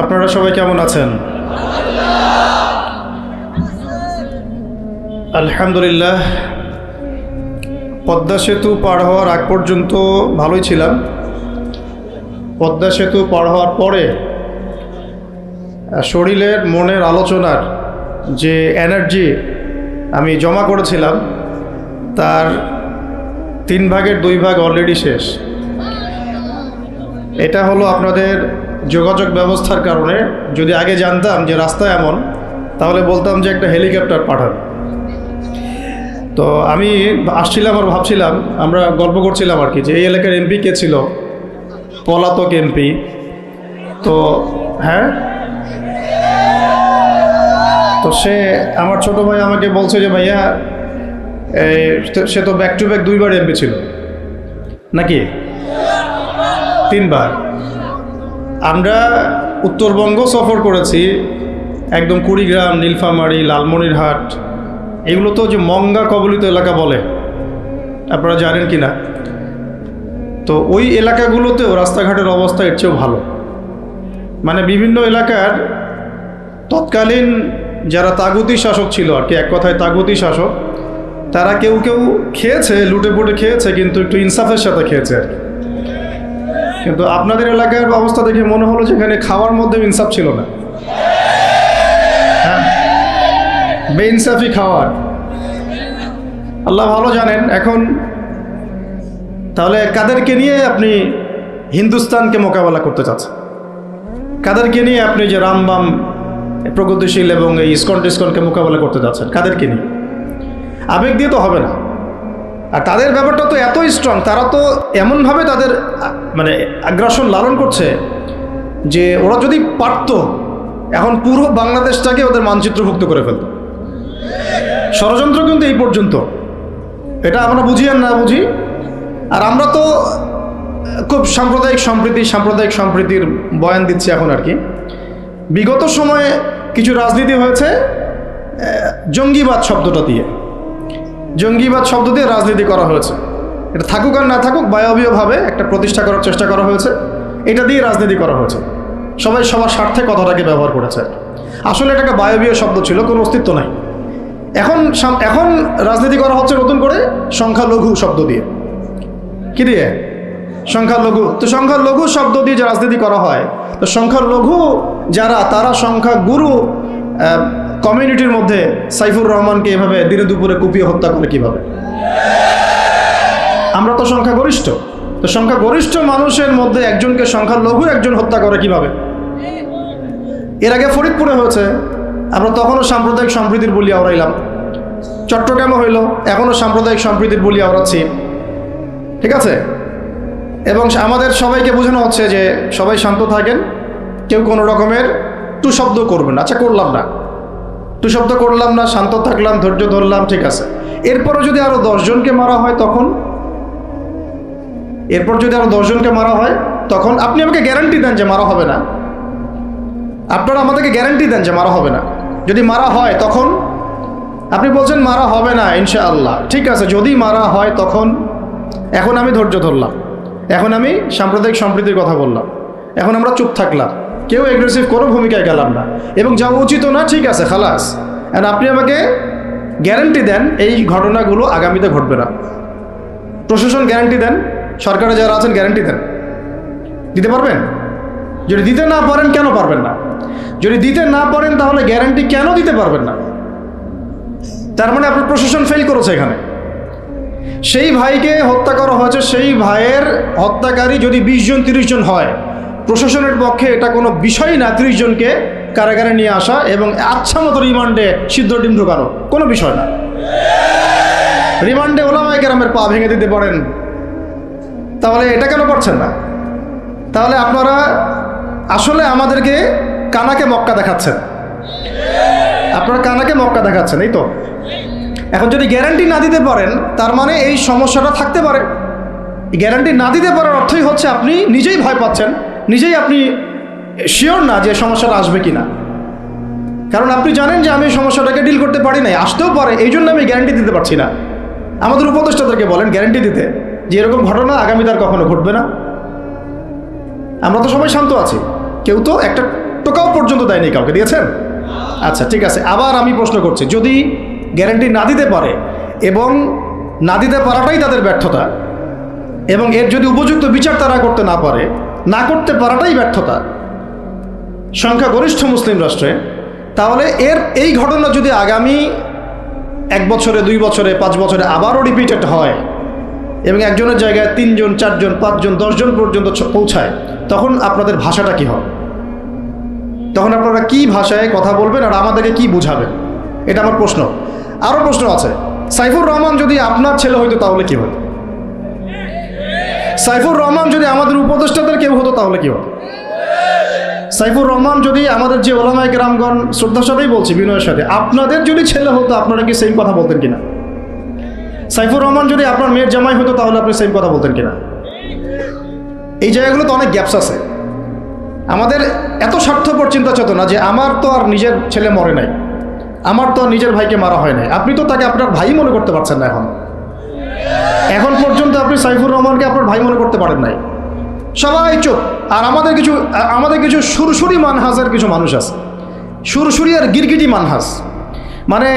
আপনারা সবাই কেমন আছেন? আলহামদুলিল্লাহ। পদ্মা সেতু পার হওয়ার আগ পর্যন্ত ভালোই ছিলাম। পদ্মা সেতু পার হওয়ার পরে শরীরের মনের আলোচনার যে এনার্জি আমি জমা করেছিলাম তার 3 ভাগের 2 ভাগ অলরেডি শেষ। এটা হলো আপনাদের যোগাযোগ ব্যবস্থার কারণে। যদি আগে জানতাম যে রাস্তা এমন, তাহলে বলতাম যে একটা হেলিকপ্টার পাঠান। তো আমি আসছিলাম আর ভাবছিলাম, আমরা গল্প করছিলাম আর কি, যে এই এলাকার এমপি কে ছিল? পলাতক এমপি। তো হ্যাঁ, তো সে আমার ছোট ভাই আমাকে বলছে যে ভাইয়া সে তো back to back 2 bar MP ছিল নাকি 3 বার। আমরা উত্তরবঙ্গ সফর করেছি, একদম কুড়িগ্রাম, নীলফামারী, লালমনিরহাট, এগুলো তো যে মঙ্গা কবলিত এলাকা বলে, আপনারা জানেন কি না? তো ওই এলাকাগুলোতেও রাস্তাঘাটের অবস্থা এর চেয়েও ভালো। মানে বিভিন্ন এলাকার তৎকালীন যারা তাগুতি শাসক ছিল আর কি, এক কথায় তাগুতি শাসক, তারা কেউ কেউ খেয়েছে, লুটে পুটে খেয়েছে, কিন্তু একটু ইনসাফের সাথে খেয়েছে আর কি। কিন্তু আপনাদের এলাকার অবস্থা দেখে মনে হলো যেখানে খাওয়ার মধ্যে ইনসাফ ছিল না। হ্যাঁ, বেইনসাফি খাওয়ার। আল্লাহ ভালো জানেন। এখন তাহলে কাদেরকে নিয়ে আপনি হিন্দুস্তানকে মোকাবেলা করতে চাচ্ছেন? কাদেরকে নিয়ে আপনি যে রামবাম, প্রগতিশীল এবং এই ইসকন টিসকনকে মোকাবেলা করতে যাচ্ছেন? কাদেরকে নিয়ে? আবেগ দিয়ে তো হবে না। আর তাদের ব্যাপারটা তো এতই স্ট্রং, তারা তো এমনভাবে তাদের মানে আগ্রাসন লালন করছে যে ওরা যদি পারত এখন পুরো বাংলাদেশটাকে ওদের মানচিত্রভুক্ত করে ফেলত। ষড়যন্ত্র কিন্তু এই পর্যন্ত। এটা আমরা বুঝি আর না বুঝি। আর আমরা তো খুব সাম্প্রদায়িক সম্প্রীতির বয়ান দিচ্ছি এখন আর কি। বিগত সময়ে কিছু রাজনীতি হয়েছে জঙ্গিবাদ শব্দটা দিয়ে। জঙ্গিবাদ শব্দ দিয়ে রাজনীতি করা হয়েছে। এটা থাকুক আর না থাকুক, বায়বীয়ভাবে একটা প্রতিষ্ঠা করার চেষ্টা করা হয়েছে। এটা দিয়ে রাজনীতি করা হয়েছে। সবাই সবার স্বার্থে কথাটাকে ব্যবহার করেছে। আসলে এটা একটা বায়বীয় শব্দ ছিল, কোনো অস্তিত্ব নাই। এখন রাজনীতি করা হচ্ছে নতুন করে সংখ্যালঘু শব্দ দিয়ে। কি দিয়ে? সংখ্যালঘু। তো সংখ্যালঘু শব্দ দিয়ে যে রাজনীতি করা হয়, তো সংখ্যালঘু যারা, তারা সংখ্যাগুরু কমিউনিটির মধ্যে সাইফুর রহমানকে এভাবে দিনে দুপুরে কুপিয়ে হত্যা করে কিভাবে? আমরা তো সংখ্যাগরিষ্ঠ। তো সংখ্যাগরিষ্ঠ মানুষের মধ্যে একজনকে সংখ্যালঘু একজন হত্যা করে কিভাবে? এর আগে ফরিদপুরে হয়েছে, আমরা তখনও সাম্প্রদায়িক সম্প্রীতির বলি আওড়াইলাম। চট্টগ্রামে হইল, এখনও সাম্প্রদায়িক সম্প্রীতির বলি আওড়াচ্ছি। ঠিক আছে? এবং আমাদের সবাইকে বোঝানো হচ্ছে যে সবাই শান্ত থাকেন, কেউ কোনো রকমের টু শব্দ করবেন। আচ্ছা, করলাম না, টু শব্দ করলাম না, শান্ত থাকলাম, ধৈর্য ধরলাম, ঠিক আছে। এরপরও যদি আরো 10 জনকে মারা হয় তখন? এরপর যদি আরো 10 জনকে মারা হয় তখন? আপনি আমাকে গ্যারান্টি দেন যে মারা হবে না। আপনারা আমাদেরকে গ্যারান্টি দেন যে মারা হবে না। যদি মারা হয় তখন? আপনি বলছেন মারা হবে না ইনশাআল্লাহ। ঠিক আছে, যদি মারা হয় তখন? এখন আমি ধৈর্য ধরলাম, এখন আমি সাম্প্রদায়িক সম্প্রীতির কথা বললাম, এখন আমরা চুপ থাকলাম, কেউ এগ্রেসিভ কোনো ভূমিকায় গেলাম না, এবং যাওয়া উচিত না। ঠিক আছে, খালাস। আর আপনি আমাকে গ্যারান্টি দেন এই ঘটনাগুলো আগামীতে ঘটবে না। প্রশাসন গ্যারান্টি দেন, সরকারে যারা আছেন গ্যারান্টি দেন। দিতে পারবেন? যদি দিতে না পারেন, কেন পারবেন না? যদি দিতে না পারেন তাহলে গ্যারান্টি কেন দিতে পারবেন না? তার মানে আপনার প্রশাসন ফেল করেছে এখানে। সেই ভাইকে হত্যা করা হয়েছে, সেই ভাইয়ের হত্যাকারী যদি 20 জন 30 জন হয়, প্রশাসনের পক্ষে এটা কোনো বিষয় না 30 জনকে কারাগারে নিয়ে আসা এবং আচ্ছা মতো রিমান্ডে সিদ্ধ ডিম ঢোকানো, কোনো বিষয় না। রিমান্ডে ওলামায়ে কেরামের পা ভেঙে দিতে পারেন, তাহলে এটা কেন পারছেন না? তাহলে আপনারা আসলে আমাদেরকে কানাকে মক্কা দেখাচ্ছেন। আপনারা কানাকে মক্কা দেখাচ্ছেন, এই তো। এখন যদি গ্যারান্টি না দিতে পারেন, তার মানে এই সমস্যাটা থাকতে পারে। গ্যারান্টি না দিতে পারার অর্থই হচ্ছে আপনি নিজেই ভয় পাচ্ছেন, নিজেই আপনি শিওর না যে সমস্যাটা আসবে কিনা। কারণ আপনি জানেন যে আমি সমস্যাটাকে ডিল করতে পারি নাই, আসতেও পারে, এই জন্য আমি গ্যারান্টি দিতে পারছি না। আমাদের উপদেষ্টাদেরকে বলেন গ্যারান্টি দিতে যে এরকম ঘটনা আগামীতে আর কখনো ঘটবে না। আমরা তো সবাই শান্ত আছি, কেউ তো একটা টোকাও পর্যন্ত দেয়নি কাউকে, দিয়েছেন? আচ্ছা ঠিক আছে, আবার আমি প্রশ্ন করছি, যদি গ্যারান্টি না দিতে পারে এবং না দিতে পারাটাই তাদের ব্যর্থতা, এবং এর যদি উপযুক্ত বিচার তারা করতে না পারে, না করতে পারাটাই ব্যর্থতা সংখ্যাগরিষ্ঠ মুসলিম রাষ্ট্রে, তাহলে এই ঘটনা যদি আগামী 1 বছরে, 2 বছরে, 5 বছরে আবারও রিপিটেড হয় এবং একজনের জায়গায় 3 জন, 4 জন, 5 জন, 10 জন পর্যন্ত পৌঁছায়, তখন আপনাদের ভাষাটা কি হবে? তখন আপনারা কি ভাষায় কথা বলবেন আর আমাদেরকে কি বুঝাবেন? এটা আমার প্রশ্ন। আরও প্রশ্ন আছে, সাইফুর রহমান যদি আপনার ছেলে হইতো তাহলে কি হতো? সাইফুর রহমান যদি আমাদের উপদেষ্টাদের কেউ হতো তাহলে কি হতো? সাইফুর রহমান যদি আমাদের যে ওলামায়ে কেরামগণ, শ্রদ্ধার সাথেই বলছি, বিনয়ের সাথে, আপনাদের যদি ছেলে হতো আপনারা কি সেম কথা বলতেন কিনা? সাইফুর রহমান যদি আপনার মেয়ের জামাই হতো তাহলে আপনি সেম কথা বলতেন কিনা? এই জায়গাগুলোতে অনেক গ্যাপস আছে। আমাদের এত স্বার্থপর চিন্তা চেতনা যে আমার তো আর নিজের ছেলে মরে নাই, আমার তো আর নিজের ভাইকে মারা হয় নাই, আপনি তো তাকে আপনার ভাই মনে করতে পারছেন না। এখন পর্যন্ত আপনি সাইফুর রহমানকে আপনার ভাই মনে করতে পারেন নাই। সবাই চুপ। আর আমাদের কিছু সুরসুরি মানহাজের কিছু মানুষ আছে, সুরসুরি আর গিরগিটি মানহাজ, মানে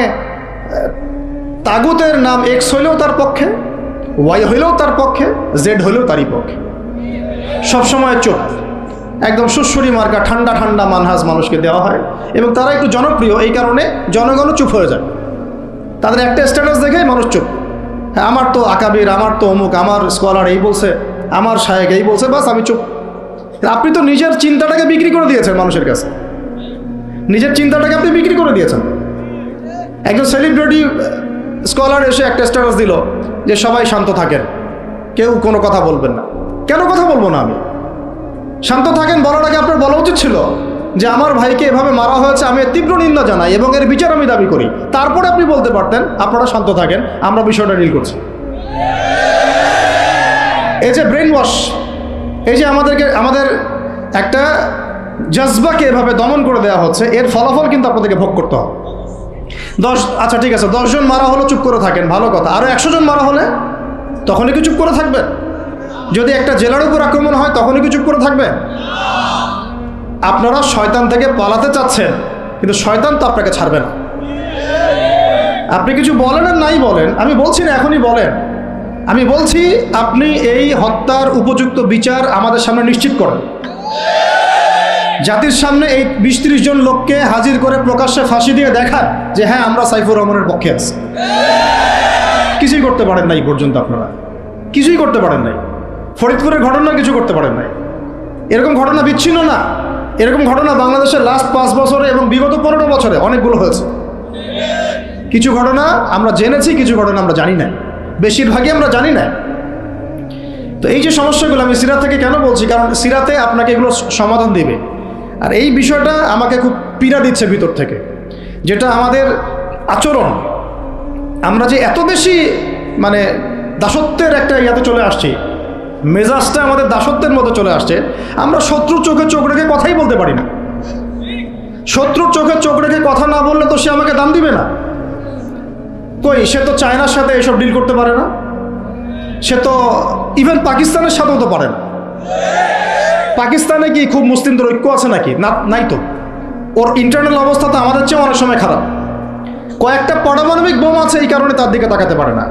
তাগুতের নাম এক্স হইলেও তার পক্ষে, ওয়াই হইলেও তার পক্ষে, জেড হইলেও তারই পক্ষে, সবসময় চুপ। একদম সুরসুরি মার্কা ঠান্ডা ঠান্ডা মানহাজ মানুষকে দেওয়া হয় এবং তারা একটু জনপ্রিয়, এই কারণে জনগণও চুপ হয়ে যায়। তাদের একটা স্ট্যাটাস দেখে মানুষ চুপ। হ্যাঁ, আমার তো আকাবির, আমার তো অমুক, আমার স্কলার এই বলছে, আমার শায়েক এই বলছে, বাস আমি চুপ। আপনি তো নিজের চিন্তাটাকে বিক্রি করে দিয়েছেন মানুষের কাছে, নিজের চিন্তাটাকে আপনি বিক্রি করে দিয়েছেন। একজন সেলিব্রিটি স্কলার এসে একটা স্ট্যাটাস দিল যে সবাই শান্ত থাকেন, কেউ কোনো কথা বলবেন না। কেন কথা বলবো না আমি? শান্ত থাকেন বলার আগে আপনার বলা উচিত ছিল যে আমার ভাইকে এভাবে মারা হয়েছে, আমি এর তীব্র নিন্দা জানাই এবং এর বিচার আমি দাবি করি। তারপরে আপনি বলতে পারতেন আপনারা শান্ত থাকেন, আমরা বিষয়টা ডিল করছি। এই যে ব্রেন ওয়াশ, এই যে আমাদের একটা জজবাকে এভাবে দমন করে দেওয়া হচ্ছে, এর ফলাফল কিন্তু আপনাদেরকে ভোগ করতে হবে। আচ্ছা ঠিক আছে, 10 জন মারা হলো চুপ করে থাকেন, ভালো কথা। আরও 100 জন মারা হলে তখনই কি চুপ করে থাকবেন? যদি একটা জেলার উপর আক্রমণ হয় তখনই কি চুপ করে থাকবেন? আপনারা শয়তান থেকে পালাতে চাচ্ছেন, কিন্তু শয়তান তো আপনাকে ছাড়বে না। আপনি কিছু বলেন আর নাই বলেন, আমি বলছি না এখনই বলেন, আমি বলছি আপনি এই হত্যার উপযুক্ত বিচার আমাদের সামনে নিশ্চিত করেন। জাতির সামনে এই 20-30 জন লোককে হাজির করে প্রকাশ্যে ফাঁসি দিয়ে দেখান যে হ্যাঁ আমরা সাইফুর রহমানের পক্ষে আছি। কিছুই করতে পারেন নাই পর্যন্ত, আপনারা কিছুই করতে পারেন নাই। ফরিদপুরের ঘটনা কিছু করতে পারেন নাই। এরকম ঘটনা বিচ্ছিন্ন না, এরকম ঘটনা বাংলাদেশের লাস্ট 5 বছরে এবং বিগত 15 বছরে অনেকগুলো হয়েছে। কিছু ঘটনা আমরা জেনেছি, কিছু ঘটনা আমরা জানি না, বেশিরভাগই আমরা জানি না। তো এই যে সমস্যাগুলো আমি সিরাত থেকে কেন বলছি, কারণ সিরাতে আপনাকে এগুলো সমাধান দেবে। আর এই বিষয়টা আমাকে খুব পীড়া দিচ্ছে ভিতর থেকে, যেটা আমাদের আচরণ, আমরা যে এত বেশি মানে দাসত্বের একটা ইয়াতে চলে আসছি, মেজাজটা আমাদের দাসত্বের মতো চলে আসছে। আমরা শত্রুর চোখে চোখ রেখে কথাই বলতে পারি না। শত্রুর চোখে চোখ রেখে কথা না বললে তো সে আমাকে দাম দিবে না। কই, সে তো চায়নার সাথে এসব ডিল করতে পারে না, সে তো ইভেন পাকিস্তানের সাথেও তো পারে না। পাকিস্তানে কি খুব মুসলিমদের ঐক্য আছে নাকি? না, নাই তো। ওর ইন্টারনাল অবস্থা তো আমাদের চেয়ে অনেক সময় খারাপ। কয়েকটা পারমাণবিক বোম আছে, এই কারণে তার দিকে তাকাতে পারে না।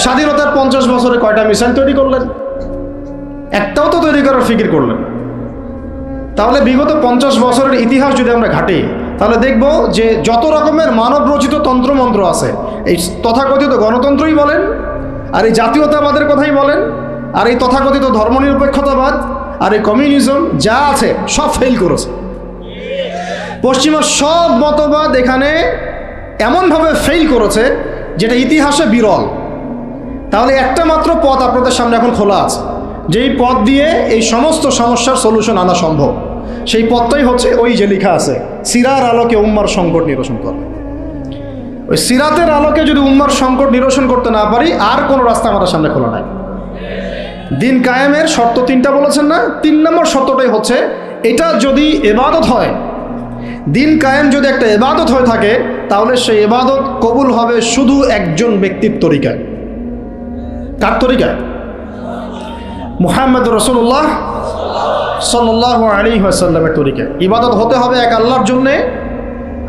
স্বাধীনতার 50 বছরে কয়টা মিসাইল তৈরি করলেন? একটাও তো তৈরি করার ফিকির করলেন। তাহলে বিগত 50 বছরের ইতিহাস যদি আমরা ঘাঁটি, তাহলে দেখব যে যত রকমের মানব রচিত তন্ত্রমন্ত্র আছে, এই তথাকথিত গণতন্ত্রই বলেন, আর এই জাতীয়তাবাদের কথাই বলেন, আর এই তথাকথিত ধর্মনিরপেক্ষতাবাদ, আর এই কমিউনিজম যা আছে সব ফেল করেছে। পশ্চিমা সব মতবাদ এখানে এমনভাবে ফেল করেছে যেটা ইতিহাসে বিরল। তাহলে একটা মাত্র পথ আপনাদের সামনে এখন খোলা আছে, যেই পথ দিয়ে এই সমস্ত সমস্যার সলিউশন আনা সম্ভব। সেই পথটাই হচ্ছে ওই যে লেখা আছে, সিরার আলোকে উম্মার সংকট নিরসন করা। ওই সিরাতের আলোকে যদি উম্মার সংকট নিরসন করতে না পারি, আর কোনো রাস্তা আমাদের সামনে খোলা নাই। দিন কায়েমের শর্ত 3টা বলেছেন না? 3 নম্বর শর্তটাই হচ্ছে এটা যদি ইবাদত হয়, দিন কায়েম যদি একটা ইবাদত হয়ে থাকে, তাহলে সেই ইবাদত কবুল হবে শুধু একজন ব্যক্তির তরিকায়। কার তরিকায়? মুহাম্মদ রাসূলুল্লাহ সাল্লাল্লাহু আলাইহি ওয়াসাল্লামের তরিকা। ইবাদত হতে হবে এক আল্লাহর জন্যে,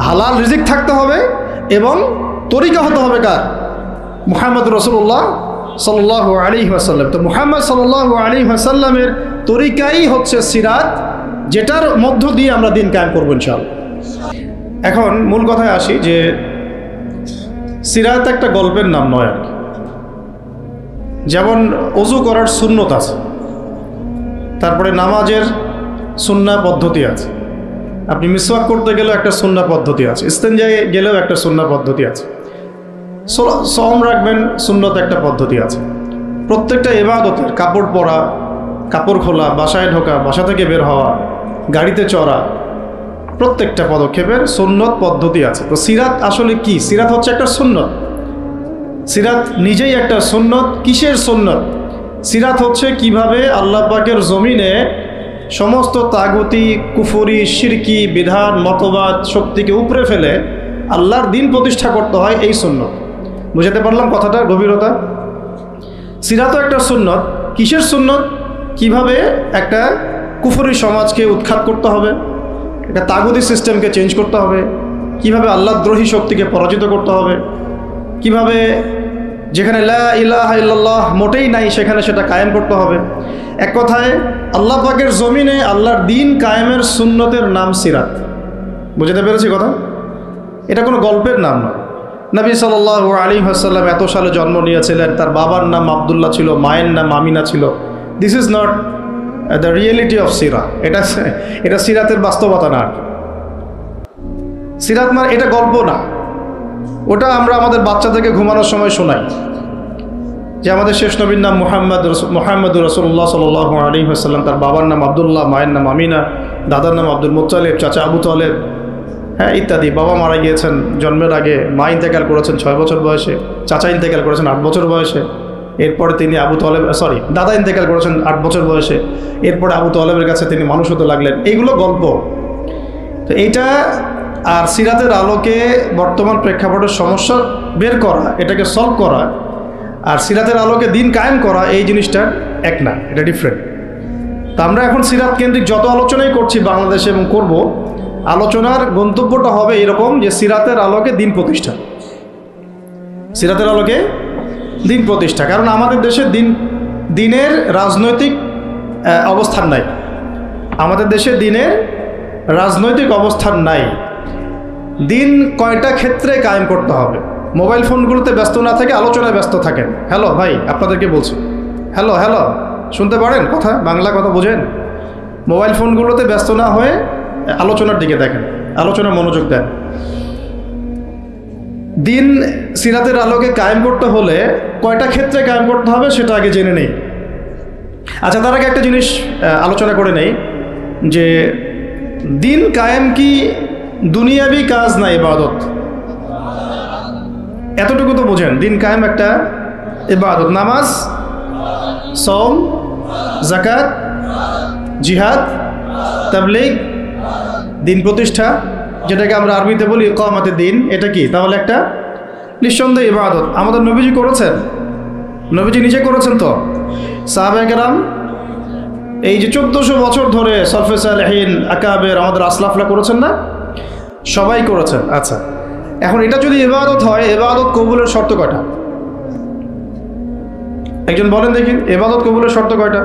হালাল রিজিক থাকতে হবে এবং তরিকা হতে হবে কার? মুহাম্মদ রাসূলুল্লাহ সাল্লাল্লাহু আলাইহি ওয়াসাল্লাম। তো মুহাম্মদ সাল্লাল্লাহু আলাইহি ওয়াসাল্লামের তরিকাই হচ্ছে সিরাত, যেটার মধ্য দিয়ে আমরা দিন কায়েম করবো ইনশাআল্লাহ। এখন মূল কথায় আসি যে সিরাত একটা গল্পের নাম নয় আর কি। যেমন ওযু করার সুন্নত আছে, তারপরে নামাজের সুন্নাহ পদ্ধতি আছে, আপনি মিসওয়াক করতে গেলেও একটা সুন্নাহ পদ্ধতি আছে, ইস্তেনজায় গেলেও একটা সুন্নাহ পদ্ধতি আছে, সওম রাখবেন সুন্নত একটা পদ্ধতি আছে। প্রত্যেকটা ইবাদতের কাপড় পরা, কাপড় খোলা, বাসায় ঢোকা, বাসা থেকে বের হওয়া, গাড়িতে চড়া, প্রত্যেকটা পদক্ষেপের সুন্নত পদ্ধতি আছে। তো সিরাত আসলে কি? সিরাত হচ্ছে একটা সুন্নত। সিরাত নিজেই একটা সুন্নত। কিসের সুন্নত? সিরাত হচ্ছে কিভাবে আল্লাহ পাকের জমিনে সমস্ত তাগুতি, কুফরি, শিরকি, বিধান, মতবাদ, শক্তিকে উপরে ফেলে আল্লাহর দিন প্রতিষ্ঠা করতে হয়, এই সুন্নত। বুঝাতে পারলাম কথাটা গভীরতা? সিরাতও একটা সুন্নত। কিসের সুন্নত? কিভাবে একটা কুফরি সমাজকে উৎখাত করতে হবে, একটা তাগুতি সিস্টেমকে চেঞ্জ করতে হবে, কিভাবে আল্লাহদ্রোহী শক্তিকে পরাজিত করতে হবে, কিভাবে যেখানে লা ইলাহা ইল্লাল্লাহ মোটেই নাই সেখানে সেটা কায়েম করতে হবে। এক কথায় আল্লাহ পাকের জমিনে আল্লাহর দিন কায়েমের সুন্নতের নাম সিরাত। বুঝতে পেরেছি কথা? এটা কোনো গল্পের নাম নয়। নবী সাল্লাল্লাহু আলাইহি ওয়াসাল্লাম এত সালে জন্ম নিয়েছিলেন, তার বাবার নাম আব্দুল্লাহ ছিল, মায়ের নাম আমিনা ছিল। This is not the reality of সিরা। এটা সিরাতের বাস্তবতা না। সিরাত মানে এটা গল্প না, ওটা আমরা আমাদের বাচ্চাদেরকে ঘুমানোর সময় শোনাই যে আমাদের শেষ নবীর নাম মুহাম্মদুর রাসূলুল্লাহ সাল্লাল্লাহু আলাইহি ওয়াসাল্লাম, তার বাবার নাম আব্দুল্লাহ, মায়ের নাম আমিনা, দাদার নাম আব্দুল মুত্তালিব, চাচা আবু তালেব, হ্যাঁ ইত্যাদি। বাবা মারা গিয়েছেন জন্মের আগে, মা ইন্তেকাল করেছেন 6 বছর বয়সে, চাচা ইন্তেকাল করেছেন 8 বছর বয়সে, এরপরে তিনি দাদা ইন্তেকাল করেছেন 8 বছর বয়সে, এরপরে আবু তালেবের কাছে তিনি মানুষ হতে লাগলেন। এইগুলো গল্প। তো এইটা আর সিরাতের আলোকে বর্তমান প্রেক্ষাপটের সমস্যা বের করা, এটাকে সলভ করা, আর সিরাতের আলোকে দিন কায়েম করা, এই জিনিসটা এক না, এটা ডিফারেন্ট। তা আমরা এখন সিরাত কেন্দ্রিক যত আলোচনাই করছি বাংলাদেশে এবং করব, আলোচনার গন্তব্যটা হবে এরকম যে সিরাতের আলোকে দিন প্রতিষ্ঠা। সিরাতের আলোকে দিন প্রতিষ্ঠা। কারণ আমাদের দেশে দিনের রাজনৈতিক অবস্থান নাই। আমাদের দেশে দিনের রাজনৈতিক অবস্থান নাই। দিন কয়টা ক্ষেত্রে কায়েম করতে হবে। মোবাইল ফোনগুলোতে ব্যস্ত না থেকে আলোচনায় ব্যস্ত থাকেন। হ্যালো ভাই, আপনাদেরকে বলছি, হ্যালো হ্যালো, শুনতে পারেন কথা? বাংলা কথা বোঝেন? মোবাইল ফোনগুলোতে ব্যস্ত না হয়ে আলোচনার দিকে দেখেন, আলোচনায় মনোযোগ দেন। দিন সিরাতের আলোকে কায়েম করতে হলে কয়টা ক্ষেত্রে কায়েম করতে হবে সেটা আগে জেনে নেই। আচ্ছা, তার আগে একটা জিনিস আলোচনা করে নেই যে দিন কায়েম কি দুনিয়াবি কাজ না ইবাদত? এতটুকু তো বোঝেন, দিন কায়েম একটা ইবাদত। নামাজ, সওম, যাকাত, জিহাদ, তাবলীগ, দিন প্রতিষ্ঠা, যেটাকে আমরা আরবিতে বলি ইকামাতে দিন, এটা কি? তাহলে একটা নিঃসন্দেহে ইবাদত। আমাদের নবীজি করেছেন, নবীজি নিজে করেছেন। তো সাহাবায়ে কেরাম এই যে 1400 বছর ধরে সলফে সালেহিন, আকাবের, আমাদের আসলাফরা করেছেন না? সবাই করেছেন। আচ্ছা, এখন এটা যদি ইবাদত হয়, ইবাদত কবুলের শর্ত কয়টা? একজন বলেন দেখি, ইবাদত কবুলের শর্ত কয়টা?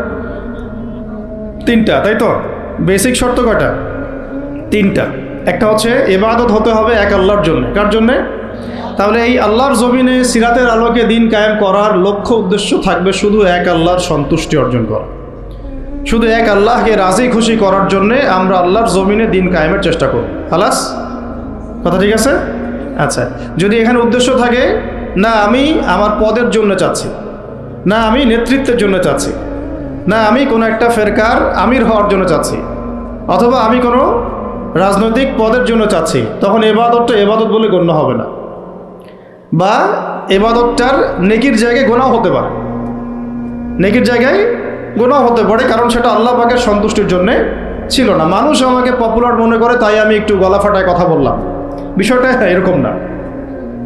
3টা, তাই তো? বেসিক শর্ত কয়টা? 3টা। একটা হচ্ছে ইবাদত হতে হবে এক আল্লাহর জন্য। কার জন্যে? তাহলে এই আল্লাহর জমিনে সিরাতের আলোকে দিন কায়েম করার লক্ষ্য উদ্দেশ্য থাকবে শুধু এক আল্লাহর সন্তুষ্টি অর্জন করা। শুধু এক আল্লাহকে রাজি খুশি করার জন্যে আমরা আল্লাহর জমিনে দিন কায়েমের চেষ্টা করব। খালাস, কথা ঠিক আছে? আচ্ছা, যদি এখানে উদ্দেশ্য থাকে না আমি আমার পদের জন্য চাচ্ছি, না আমি নেতৃত্বের জন্য চাচ্ছি, না আমি কোনো একটা ফেরকার আমির হওয়ার জন্য চাচ্ছি, অথবা আমি কোনো রাজনৈতিক পদের জন্য চাচ্ছি, তখন ইবাদতটা ইবাদত বলে গণ্য হবে না, বা ইবাদতটার নেকির জায়গায় গুনাহ হতে পারে, নেকির জায়গায় গুনাহ হতে পারে, কারণ সেটা আল্লাহ পাকের সন্তুষ্টির জন্যে ছিল না। মানুষ আমাকে পপুলার মনে করে তাই আমি একটু গলা ফাটায় কথা বললাম, বিষয়টা এরকম না।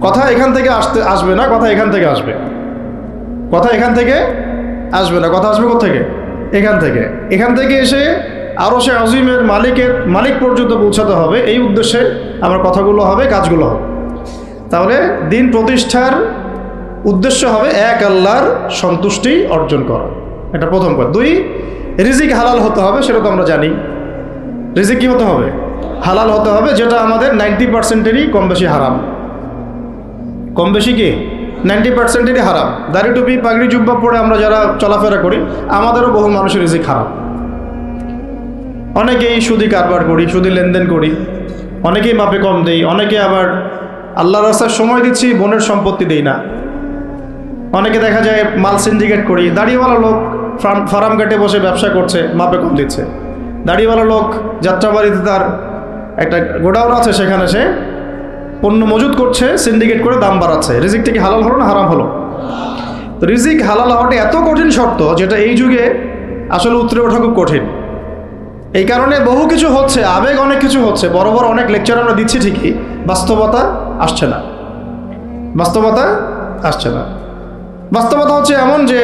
কথা এখান থেকে আসবে না, কথা এখান থেকে আসবে, কথা এখান থেকে আসবে না, কথা আসবে কোথা থেকে? এখান থেকে এসে আরশে আজিমের মালিক পর্যন্ত পৌঁছাতে হবে, এই উদ্দেশ্যে আমার কথাগুলো হবে, কাজগুলো হবে। তাহলে দিন প্রতিষ্ঠার উদ্দেশ্য হবে এক আল্লাহর সন্তুষ্টি অর্জন করা, এটা প্রথম কথা। 2, রিজিক হালাল হতে হবে, সেটা তো আমরা জানি। রিজিক কি হতে হবে? হালাল হতে হবে, যেটা আমাদের 90%-এরই কম বেশি হারাম। কম বেশি কি 90%-এরই হারাম। দাড়ি টুপি পাগড়ি জুব্বা পরে আমরা যারা চলাফেরা করি, আমাদেরও বহু মানুষের রিজিক হারাম। অনেকেই সুদি কারবার করি, সুদি লেনদেন করি, অনেকেই মাপে কম দেই, অনেকে আবার আল্লাহর রাস্তায় সময় দিচ্ছি, বোনের সম্পত্তি দেই না। অনেকে দেখা যায় মাল সিন্ডিকেট করি, দাড়িওয়ালা লোক ফার্ম ঘাটে বসে ব্যবসা করছে, মাপে কম দিচ্ছে। দাড়িওয়ালা লোক যাত্রাবাড়িতে তার একটা গোডাউন আছে, সেখানে সে পণ্য মজুত করছে, সিন্ডিকেট করে দাম বাড়াচ্ছে। রিজিকটা কি হালাল হলো না হারাম হলো? তো রিজিক হালাল হওয়াটা এত কঠিন শর্ত, যেটা এই যুগে আসলে উতরে ওঠা খুব কঠিন। এই কারণে বহু কিছু হচ্ছে, আবেগ অনেক কিছু হচ্ছে, বড় বড় অনেক লেকচার আমরা দিচ্ছি ঠিকই, বাস্তবতা আসছে না। বাস্তবতা আসছে না। বাস্তবতা হচ্ছে এমন যে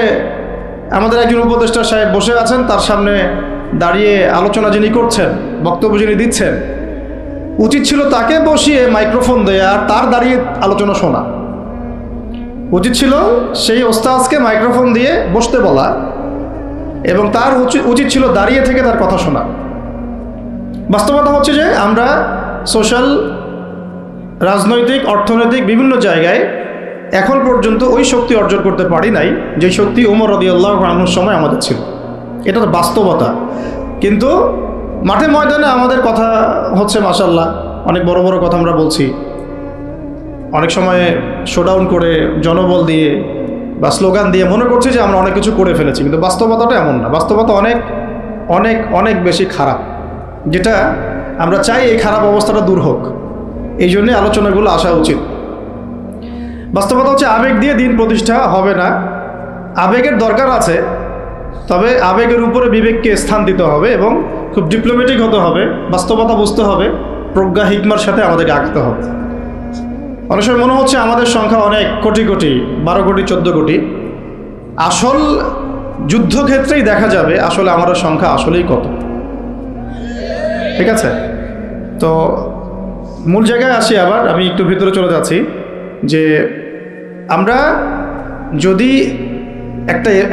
আমাদের একজন উপদেষ্টা সাহেব বসে আছেন, তার সামনে দাঁড়িয়ে আলোচনা যিনি করছেন, বক্তব্য যিনি দিচ্ছেন, উচিত ছিল তাকে বসিয়ে মাইক্রোফোন দেয়া আর তার দাঁড়িয়ে আলোচনা শোনা। উচিত ছিল সেই ওস্তাদকে মাইক্রোফোন দিয়ে বসতে বলা, এবং তার উচিত ছিল দাঁড়িয়ে থেকে তার কথা শোনা। বাস্তবতা হচ্ছে যে আমরা সোশ্যাল, রাজনৈতিক, অর্থনৈতিক বিভিন্ন জায়গায় এখন পর্যন্ত ওই শক্তি অর্জন করতে পারি নাই যে শক্তি ওমর রাদিয়াল্লাহু আনহুর সময় আমাদের ছিল। এটা তো বাস্তবতা। কিন্তু মাঠে ময়দানে আমাদের কথা হচ্ছে মাশাআল্লাহ, অনেক বড় বড় কথা আমরা বলছি, অনেক সময় শোডাউন করে জনবল দিয়ে বা স্লোগান দিয়ে মনে করছি যে আমরা অনেক কিছু করে ফেলেছি, কিন্তু বাস্তবতাটা এমন না। বাস্তবতা অনেক অনেক অনেক বেশি খারাপ, যেটা আমরা চাই এই খারাপ অবস্থাটা দূর হোক। এই জন্যে আলোচনাগুলো আসা উচিত। বাস্তবতা হচ্ছে আবেগ দিয়ে দিন প্রতিষ্ঠা হবে না। আবেগের দরকার আছে, তবে আবেগের উপরে বিবেককে স্থান দিতে হবে এবং খুব ডিপ্লোম্যাটিক হতে হবে, বাস্তবতা বুঝতে হবে, প্রজ্ঞা হিকমার সাথে আমাদেরকে আগাতে হবে। অনেক সময় মনে হচ্ছে আমাদের সংখ্যা অনেক, কোটি কোটি, 12 কোটি 14 কোটি। আসল যুদ্ধক্ষেত্রেই দেখা যাবে আসলে আমাদের সংখ্যা আসলেই কত। ঠিক আছে, তো মূল জায়গায় আসি। আবার আমি একটু ভিতরে চলে যাচ্ছি যে আমরা যদি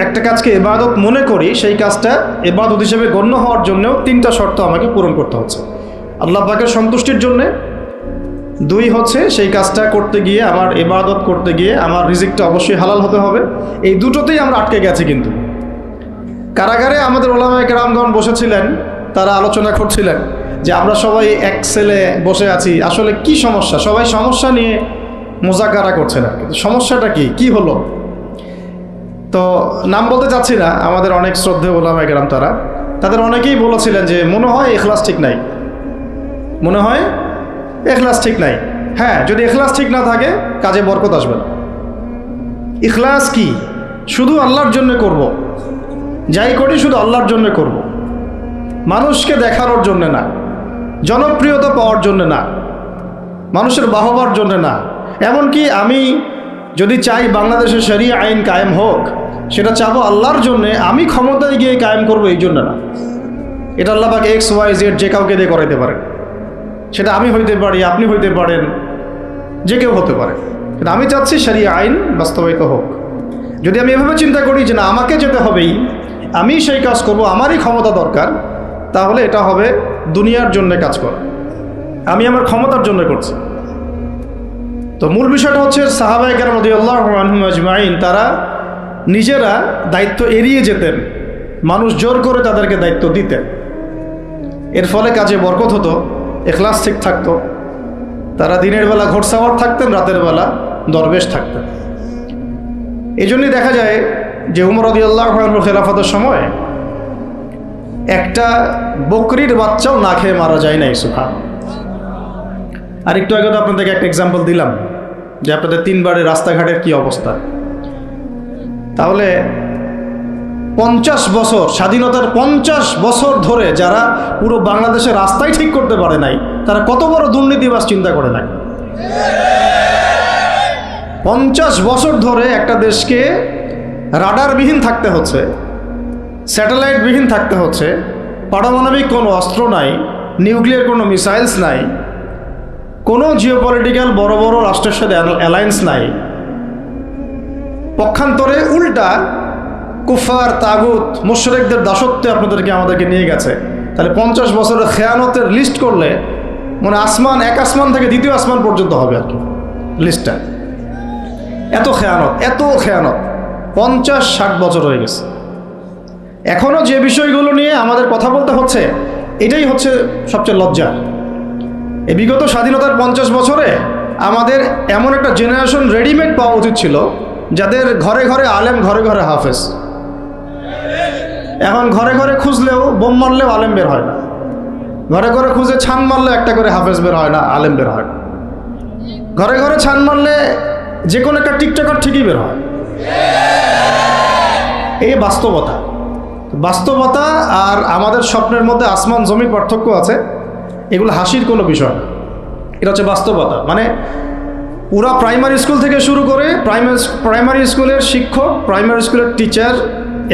একটা কাজকে ইবাদত মনে করি, সেই কাজটা ইবাদত হিসেবে গণ্য হওয়ার জন্যও 3টা শর্ত আমাকে পূরণ করতে হচ্ছে। আল্লাহ পাকের সন্তুষ্টির জন্যে, 2 হচ্ছে সেই কাজটা করতে গিয়ে, আমার ইবাদত করতে গিয়ে আমার রিজিকটা অবশ্যই হালাল হতে হবে। এই দুটোতেই আমরা আটকে গেছি। কিন্তু কারাগারে আমাদের ওলামায়ে কেরামগণ বসেছিলেন, তারা আলোচনা করছিলেন যে আমরা সবাই এক সেলে বসে আছি, আসলে কি সমস্যা? সবাই সমস্যা নিয়ে মোজাকারা করছে না, কিন্তু সমস্যাটা কি হলো? তো নাম বলতে চাচ্ছি না, আমাদের অনেক শ্রদ্ধেয় ওলামায়ে কেরাম তাদের অনেকেই বলেছিলেন যে মনে হয় ইখলাস ঠিক নাই, মনে হয় ইখলাস ঠিক নাই। হ্যাঁ, যদি ইখলাস ঠিক না থাকে কাজে বরকত আসবে না। ইখলাস কি? শুধু আল্লাহর জন্য করব, যাই করি শুধু আল্লাহর জন্য করব, মানুষকে দেখানোর জন্য না, জনপ্রিয়তা পাওয়ার জন্য না, মানুষের বাহবার জন্য না। এমনকি আমি যদি চাই বাংলাদেশে শরিয়া আইন কায়েম হোক, সেটা চাবো আল্লাহর জন্যে, আমি ক্ষমতায় গিয়ে কায়েম করবো এই জন্য না। এটা আল্লাহ পাক XYZ যে কাউকে দিয়ে করাইতে পারেন। সেটা আমি হইতে পারি, আপনি হইতে পারেন, যে কেউ হতে পারে, কিন্তু আমি চাচ্ছি শরিয়া আইন বাস্তবায়িত হোক। যদি আমি এভাবে চিন্তা করি যে না, আমাকে যেতে হবেই, আমি সেই কাজ করব, আমারই ক্ষমতা দরকার, তাহলে এটা হবে দুনিয়ার জন্য কাজ করা, আমি আমার ক্ষমতার জন্য করছি। তো মূল বিষয়টা হচ্ছে সাহাবায়ে কেরাম রাদিয়াল্লাহু আনহুম আজমাইন, তারা নিজেরা দায়িত্ব এড়িয়ে যেতেন, মানুষ জোর করে তাদেরকে দায়িত্ব দিতেন। এর ফলে কাজে বরকত হতো, ইখলাস ঠিক থাকতো। তারা দিনের বেলা ঘোড়সাওয়ার থাকতেন, রাতের বেলা দরবেশ থাকতেন। এই জন্যই দেখা যায় যে উমর রাদিয়াল্লাহু আনহুর খেলাফতের সময় একটা বকরির বাচ্চাও না খেয়ে মারা যায় নাই। সুবহানাল্লাহ। আর একটু আগে তো আপনাদেরকে একটা এক্সাম্পল দিলাম যে আপনাদের 3 বারের রাস্তাঘাটের কি অবস্থা। তাহলে 50 বছর, স্বাধীনতার 50 বছর ধরে যারা পুরো বাংলাদেশের রাস্তাই ঠিক করতে পারে নাই, তারা কত বড় দুর্নীতিবাজ চিন্তা করে নাই। 50 বছর ধরে একটা দেশকে রাডারবিহীন থাকতে হচ্ছে, স্যাটেলাইটবিহীন থাকতে হচ্ছে, পারমাণবিক কোনো অস্ত্র নাই, নিউক্লিয়ার কোনো মিসাইলস নাই, কোনো জিওপলিটিক্যাল বড় বড় রাষ্ট্রের সাথে অ্যালায়েন্স নাই। পক্ষান্তরে উল্টা কুফার, তাগুত, মুশরিকদের দাসত্বে আমাদেরকে নিয়ে গেছে। তাহলে 50 বছরের খেয়ানতের লিস্ট করলে মানে এক আসমান থেকে দ্বিতীয় আসমান পর্যন্ত হবে আর কি লিস্টটা। এত খেয়ানত 50-60 বছর হয়ে গেছে। এখনও যে বিষয়গুলো নিয়ে আমাদের কথা বলতে হচ্ছে, এটাই হচ্ছে সবচেয়ে লজ্জা। এই বিগত স্বাধীনতার 50 বছরে আমাদের এমন একটা জেনারেশন রেডিমেড পাওয়া উচিত ছিল, যাদের ঘরে ঘরে আলেম, ঘরে ঘরে হাফেজ। এখন ঘরে ঘরে খুঁজলেও, বোম মারলেও আলেম বের হয় না, ঘরে ঘরে খুঁজে ছান মারলে একটা করে হাফেজ বের হয় না, আলেম বের হয় না। ঘরে ঘরে ছান মারলে যে কোনো একটা টিকটকার ঠিকই বের হয়। এই বাস্তবতা আর আমাদের স্বপ্নের মধ্যে আসমান জমির পার্থক্য আছে। এগুলো হাসির কোনো বিষয় না, এটা হচ্ছে বাস্তবতা। মানে পুরা প্রাইমারি স্কুল থেকে শুরু করে প্রাইমারি স্কুলের শিক্ষক, প্রাইমারি স্কুলের টিচার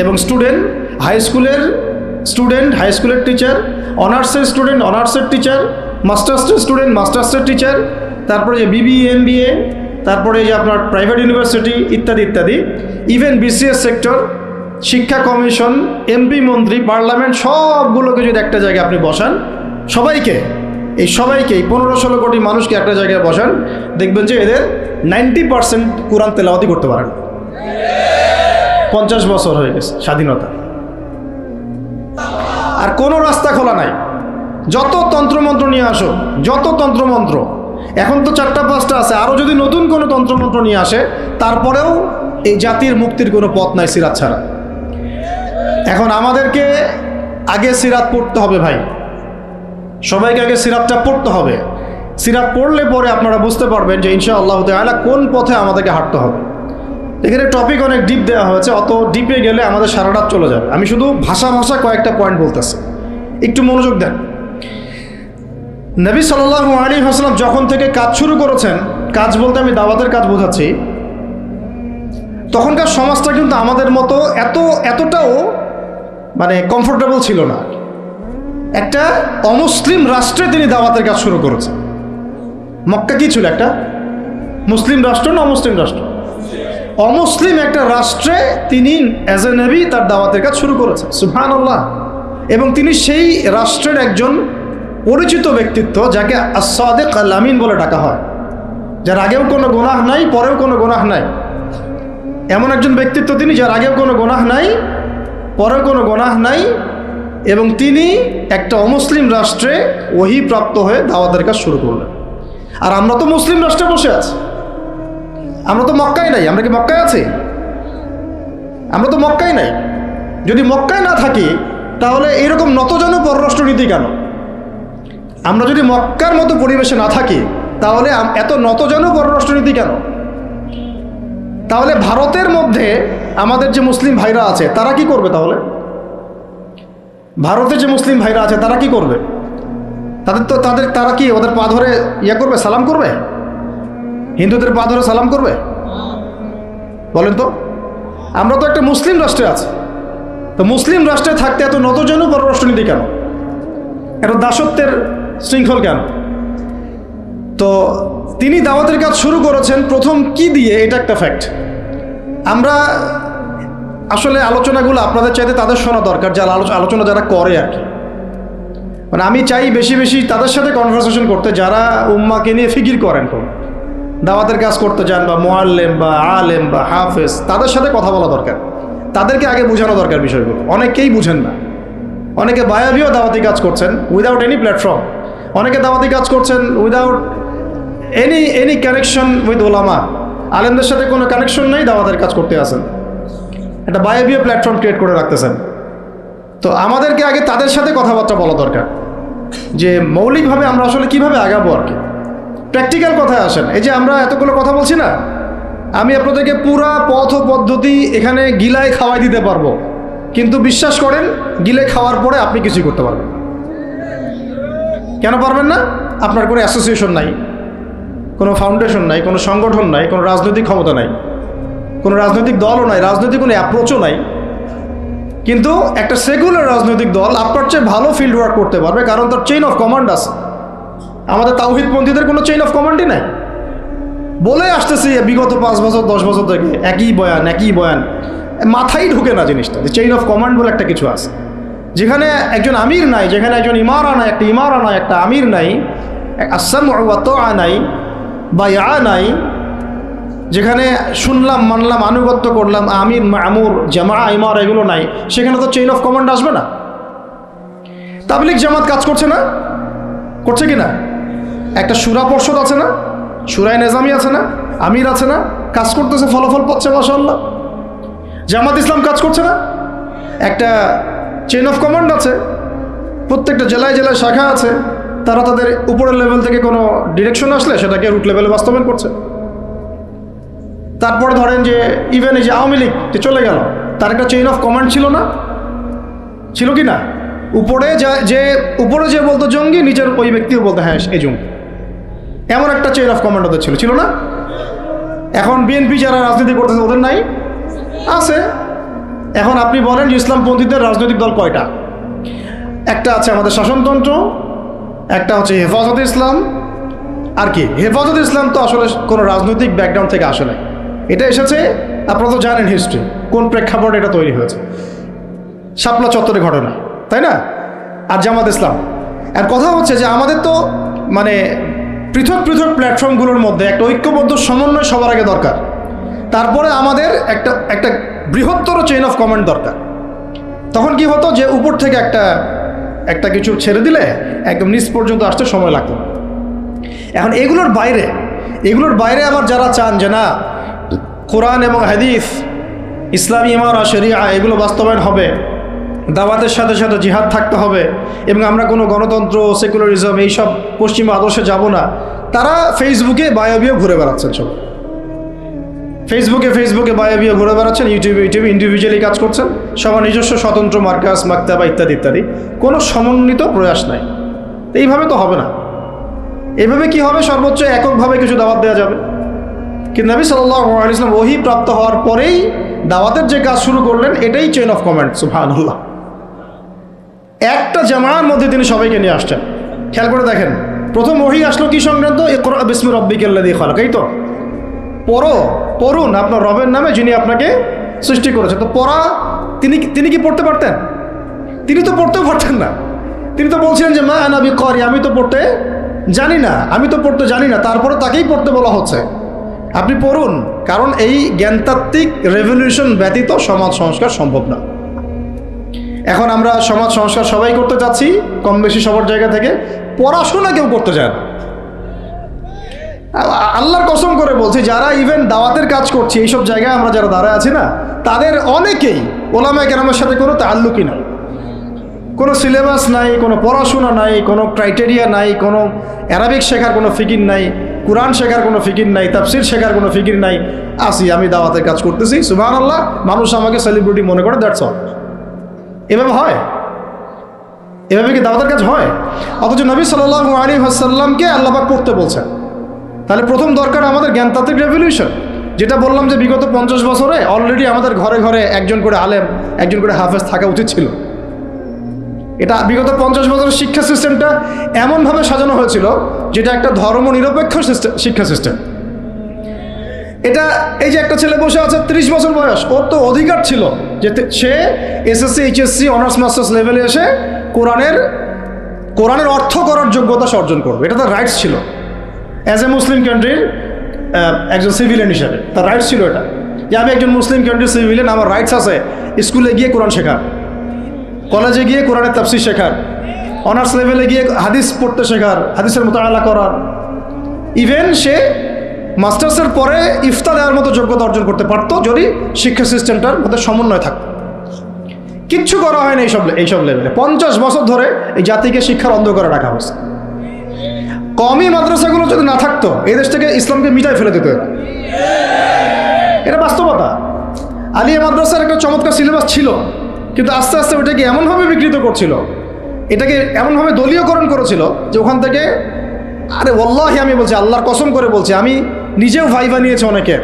এবং স্টুডেন্ট, হাই স্কুলের স্টুডেন্ট, হাই স্কুলের টিচার, অনার্সের স্টুডেন্ট, অনার্সের টিচার, মাস্টার্সের স্টুডেন্ট, মাস্টার্সের টিচার, তারপরে যে বিবিএ, এমবিএ, তারপরে যে আপনার প্রাইভেট ইউনিভার্সিটি ইত্যাদি ইত্যাদি, ইভেন বিসিএস সেক্টর, শিক্ষা কমিশন, এমপি, মন্ত্রী, পার্লামেন্ট, সবগুলোকে যদি একটা জায়গায় আপনি বসান, সবাইকে এই 15-16 কোটি মানুষকে একটা জায়গায় বসান, দেখবেন যে এদের 90% কোরআন তেলাওয়াতি করতে পারেন। 50 বছর হয়ে গেছে স্বাধীনতা, আর কোনো রাস্তা খোলা নাই। যত তন্ত্রমন্ত্র নিয়ে আসো, যত তন্ত্রমন্ত্র, এখন তো 4-5টা আছে, আরও যদি নতুন কোনো তন্ত্রমন্ত্র নিয়ে আসে, তারপরেও এই জাতির মুক্তির কোনো পথ নাই সিরাত ছাড়া। এখন আমাদেরকে আগে সিরাত পড়তে হবে ভাই, সবাইকে আগে সিরাতটা পড়তে হবে। সিরাত পড়লে পরে আপনারা বুঝতে পারবেন যে ইনশাআল্লাহ তাআলা কোন পথে আমাদেরকে হাঁটতে হবে। এখানে টপিক অনেক ডিপ দেওয়া হয়েছে, অত ডিপে গেলে আমাদের সারা রাত চলে যাবে। আমি শুধু ভাষা কয়েকটা পয়েন্ট বলতেছি, একটু মনোযোগ দেন। নবী সাল্লাল্লাহু আলাইহি ওয়াসাল্লাম যখন থেকে কাজ শুরু করেছেন, কাজ বলতে আমি দাওয়াতের কাজ বোঝাচ্ছি, তখনকার সমাজটা কিন্তু আমাদের মতো এতটাও মানে কমফোর্টেবল ছিল না। একটা অমুসলিম রাষ্ট্রে তিনি দাওয়াতের কাজ শুরু করেছেন। মক্কা কি ছিল? একটা মুসলিম রাষ্ট্র না অমুসলিম রাষ্ট্র? অমুসলিম একটা রাষ্ট্রে তিনি অ্যাজ এ নবী তার দাওয়াতের কাজ শুরু করেছেন। সুবহানাল্লাহ। এবং তিনি সেই রাষ্ট্রের একজন পরিচিত ব্যক্তিত্ব, যাকে আস-সাদিক আল-আমিন বলে ডাকা হয়, যার আগেও কোনো গুনাহ নাই, পরেও কোনো গুনাহ নাই। এমন একজন ব্যক্তিত্ব তিনি, যার আগেও কোনো গুনাহ নাই, পরেও কোনো গুনাহ নাই, এবং তিনি একটা অমুসলিম রাষ্ট্রে ওহী প্রাপ্ত হয়ে দাওয়াতের কাজ শুরু করলেন। আর আমরা তো মুসলিম রাষ্ট্রে বসে আছি, আমরা তো মক্কায় নাই। আমরা কি মক্কায় আছি? আমরা তো মক্কায় নাই। যদি মক্কায় না থাকি, তাহলে এরকম নতজানু পররাষ্ট্রনীতি কেন? আমরা যদি মক্কার মতো পরিবেশে না থাকি, তাহলে এত নতজানু পররাষ্ট্রনীতি কেন? তাহলে ভারতের মধ্যে আমাদের যে মুসলিম ভাইরা আছে, তারা কি করবে? তাহলে ভারতে যে মুসলিম ভাইরা আছে, তারা কি করবে? তারা কি ওদের পা ধরে করবে, সালাম করবে? হিন্দুদের পা ধরে সালাম করবে? বলেন তো। আমরা তো একটা মুসলিম রাষ্ট্রে আছি, তো মুসলিম রাষ্ট্রে থাকতে এত নতজানু পররাষ্ট্রনীতি কেন? এত দাসত্বের শৃঙ্খল কেন? তো তিনি দাওয়াতের কাজ শুরু করেছেন প্রথম কি দিয়ে, এটা একটা ফ্যাক্ট। আমরা আসলে আলোচনাগুলো আপনাদের চাইতে তাদের শোনা দরকার, যারা আলোচনা যারা করে আর কি। মানে আমি চাই বেশি বেশি তাদের সাথে কনভারসেশন করতে, যারা উম্মাকে নিয়ে ফিকির করেন, কোন দাওয়াতের কাজ করতে চান, বা মুআল্লিম বা আলেম বা হাফেজ, তাদের সাথে কথা বলা দরকার। তাদেরকে আগে বোঝানো দরকার বিষয়গুলো। অনেকেই বুঝেন না। অনেকে বায়াবিও দাওয়াতি কাজ করছেন উইদাউট এনি প্ল্যাটফর্ম। অনেকে দাওয়াতি কাজ করছেন উইদাউট এনি কানেকশন উইথ ওলামা। আলেমদের সাথে কোনো কানেকশন নেই, দাওয়াতের কাজ করতে আসেন, একটা বায়াবিও প্ল্যাটফর্ম ক্রিয়েট করে রাখতেছেন। তো আমাদেরকে আগে তাদের সাথে কথাবার্তা বলা দরকার, যে মৌলিকভাবে আমরা আসলে কীভাবে আগাবো আর কি। প্র্যাকটিক্যাল কথায় আসেন। এই যে আমরা এতগুলো কথা বলছি না, আমি আপনাদেরকে পুরা পথ ও পদ্ধতি এখানে গিলায় খাওয়াই দিতে পারবো, কিন্তু বিশ্বাস করেন, গিলে খাওয়ার পরে আপনি কিছুই করতে পারবেন। কেন পারবেন না? আপনার কোনো অ্যাসোসিয়েশন নাই, কোনো ফাউন্ডেশন নাই, কোনো সংগঠন নাই, কোনো রাজনৈতিক ক্ষমতা নাই, কোনো রাজনৈতিক দলও নাই, রাজনৈতিক কোনো অ্যাপ্রোচও নাই। কিন্তু একটা সেকুলার রাজনৈতিক দল আপনার চেয়ে ভালো ফিল্ড ওয়ার্ক করতে পারবে, কারণ তার চেইন অফ কমান্ড আছে। আমাদের তাওহীদপন্থীদের কোনো চেইন অফ কমান্ডই নাই। বলে আসতেছি বিগত 5 বছর 10 বছর থেকে একই বয়ান, মাথায় ঢুকে না জিনিসটা যে চেইন অফ কমান্ড বলে একটা কিছু আছে। যেখানে একজন আমির নাই, যেখানে একজন ইমারা নাই, একটা আমির নাই, আসাম ওয়া তাআ নাই, বায়আ নাই, যেখানে শুনলাম মানলাম আনুগত্য করলাম, আমির মামুর জামা ইমারা এগুলো নাই, সেখানে তো চেইন অফ কমান্ড আসবে না। তাবলিগ জামাত কাজ করছে না? করছে কি না? একটা শুরা পর্ষদ আছে না, শুরায় নেজামি আছে না, আমির আছে না, কাজ করতেছে, ফলাফল পাচ্ছে মাশাআল্লাহ। জামাত ইসলাম কাজ করছে না? একটা চেইন অফ কমান্ড আছে, প্রত্যেকটা জেলায় জেলায় শাখা আছে, তারা তাদের উপরের লেভেল থেকে কোনো ডিরেকশন আসলে সেটাকে রুট লেভেলে বাস্তবায়ন করছে। তারপরে ধরেন যে ইভেন এই যে আওয়ামী লীগ যে চলে গেল, তার একটা চেইন অফ কমান্ড ছিল না? ছিল কি না? উপরে যে বলতো জঙ্গি, নিজের ওই ব্যক্তিও বলতো হ্যাঁ এই জঙ্গি, এমন একটা চেইন অফ কমান্ড ওদের ছিল না? এখন বিএনপি যারা রাজনীতি করতেছে ওদের নাই? আছে। এখন আপনি বলেন যে ইসলামপন্থীদের রাজনৈতিক দল কয়টা? একটা আছে আমাদের শাসনতন্ত্র, একটা হচ্ছে হেফাজতে ইসলাম, আর কি হেফাজতে ইসলাম তো আসলে কোনো রাজনৈতিক ব্যাকগ্রাউন্ড থেকে আসে না, এটা এসেছে আপনারা তো জানেন হিস্ট্রি, কোন প্রেক্ষাপটে এটা তৈরি হয়েছে, শাপলা চত্বরে ঘটনা, তাই না? আর জামাত ইসলাম। আর কথা হচ্ছে যে আমাদের তো মানে পৃথক পৃথক প্ল্যাটফর্মগুলোর মধ্যে একটা ঐক্যবদ্ধ সমন্বয় সবার আগে দরকার, তারপরে আমাদের একটা বৃহত্তর চেইন অফ কমান্ড দরকার। তখন কি হতো যে উপর থেকে একটা কিছু ছেড়ে দিলে একদম নিচ পর্যন্ত আসতে সময় লাগতো। এখন এগুলোর বাইরে আবার যারা চান যে না কোরআন এবং হাদিস, ইসলামী ইমারা শরিয়া এগুলো বাস্তবায়ন হবে, দাওয়াতের সাথে সাথে জিহাদ থাকতে হবে, এবং আমরা কোনো গণতন্ত্র সেকুলারিজম এইসব পশ্চিমা আদর্শে যাব না, তারা ফেসবুকে বায়োবিও ঘুরে বেড়াচ্ছেন। সব ফেসবুকে বায়োবিও ঘুরে বেড়াচ্ছেন, ইউটিউবে ইন্ডিভিজুয়ালি কাজ করছেন, সবার নিজস্ব স্বতন্ত্র মার্কাস মাকতাবা ইত্যাদি, কোনো সমন্বিত প্রয়াস নাই। এইভাবে তো হবে না। এইভাবে কি হবে? সর্বোচ্চ এককভাবে কিছু দাওয়াত দেওয়া যাবে, কিন্তু নবী সাল্লাল্লাহু আলাইহি ওয়াসাল্লাম ওহী প্রাপ্ত হওয়ার পরেই দাওয়াতের যে কাজ শুরু করলেন, এটাই চেইন অফ কমান্ড। সুবহানাল্লাহ। একটা জামাআর মধ্যে তিনি সবাইকে নিয়ে আসছেন। খেয়াল করে দেখেন, প্রথম ওহী আসলো কি সংক্রান্ত? ইকরা বিসমি রাব্বিকাল্লাযী খালাক। এই তো পড়ুন আপনার রবের নামে যিনি আপনাকে সৃষ্টি করেছে। তো পড়া তিনি কি পড়তে পারতেন? তিনি তো পড়তেও পারতেন না। তিনি তো বলছিলেন যে মা আনা বিকারি, আমি তো পড়তে জানি না, তারপরে তাকেই পড়তে বলা হচ্ছে আপনি পড়ুন, কারণ এই জ্ঞানতাত্ত্বিক রেভলিউশন ব্যতীত সমাজ সংস্কার সম্ভব না। এখন আমরা সমাজ সংস্কার সবাই করতে চাচ্ছি কম বেশি সবার জায়গা থেকে, পড়াশোনা কেউ করতে চায় না। আল্লাহর কসম করে বলছি, যারা ইভেন দাওয়াতের কাজ করছি এইসব জায়গায় আমরা যারা দাঁড়ায় আছি না, তাদের অনেকেই ওলামায়ে কেরামের সাথে কোনো তাআল্লুকই নাই, কোনো সিলেবাস নাই, কোনো পড়াশোনা নাই, কোনো ক্রাইটেরিয়া নাই, কোনো অ্যারাবিক শেখার কোনো ফিকির নাই, কোরআন শেখার কোনো ফিকির নাই, তাফসির শেখার কোনো ফিকির নাই। আমি দাওয়াতের কাজ করতেছি, সুবহানাল্লাহ, মানুষ আমাকে সেলিব্রিটি মনে করে, দ্যাটস অল। এভাবে হয়? এভাবে কি দাওয়াতের কাজ হয়? অথচ নবী সাল্লাল্লাহু আলাইহি ওয়াসাল্লামকে আল্লাহ পাক পড়তে বলছেন। তাহলে প্রথম দরকার আমাদের জ্ঞানতাত্ত্বিক রেভলিউশন, যেটা বললাম যে বিগত 50 বছরে অলরেডি আমাদের ঘরে ঘরে একজন করে আলেম, একজন করে হাফেজ থাকা উচিত ছিল। এটা বিগত 50 বছরের শিক্ষা সিস্টেমটা এমনভাবে সাজানো হয়েছিল যেটা একটা ধর্মনিরপেক্ষ শিক্ষা সিস্টেম। এটা এই যে একটা ছেলে বসে আছে 30 বছর বয়স, ওর তো অধিকার ছিল যে সে এসএসসি এইচএসসি অনার্স মাস্টার্স লেভেলে এসে কোরআনের অর্থ করার যোগ্যতা অর্জন করবে, এটা তার রাইটস ছিল। অ্যাজ এ মুসলিম কান্ট্রির একজন সিভিলিয়ান হিসাবে তার রাইটস ছিল এটা, যে আমি একজন মুসলিম কান্ট্রির সিভিলিয়ান, আমার রাইটস আছে স্কুলে গিয়ে কোরআন শেখার, কলেজে গিয়ে কোরআনের তাফসীর শেখার, অনার্স লেভেলে গিয়ে হাদিস পড়তে শেখার, হাদিসের মুতাআলা করার। ইভেন সে মাস্টার্সের পরে ইফতা দেওয়ার মতো যোগ্যতা অর্জন করতে পারতো যদি শিক্ষা সিস্টেমটার মধ্যে সমন্বয় থাকতো। কিচ্ছু করা হয় না এইসব লেভেলে। 50 বছর ধরে এই জাতিকে শিক্ষার অন্ধকারে রাখা হয়েছে। কওমি মাদ্রাসাগুলো যদি না থাকতো, এই দেশ থেকে ইসলামকে মিটাই ফেলে দিত এরা। এটা বাস্তবতা। আলিয়া মাদ্রাসার একটা চমৎকার সিলেবাস ছিল, কিন্তু আস্তে আস্তে ওটাকে এমনভাবে বিকৃত করছিল, এটাকে এমনভাবে দলীয়করণ করেছিল যে ওখান থেকে, আরে ওয়াল্লাহি আমি বলছি, আল্লাহর কসম করে বলছি, আমি নিজেও ভাইবা নিয়েছি অনেকে,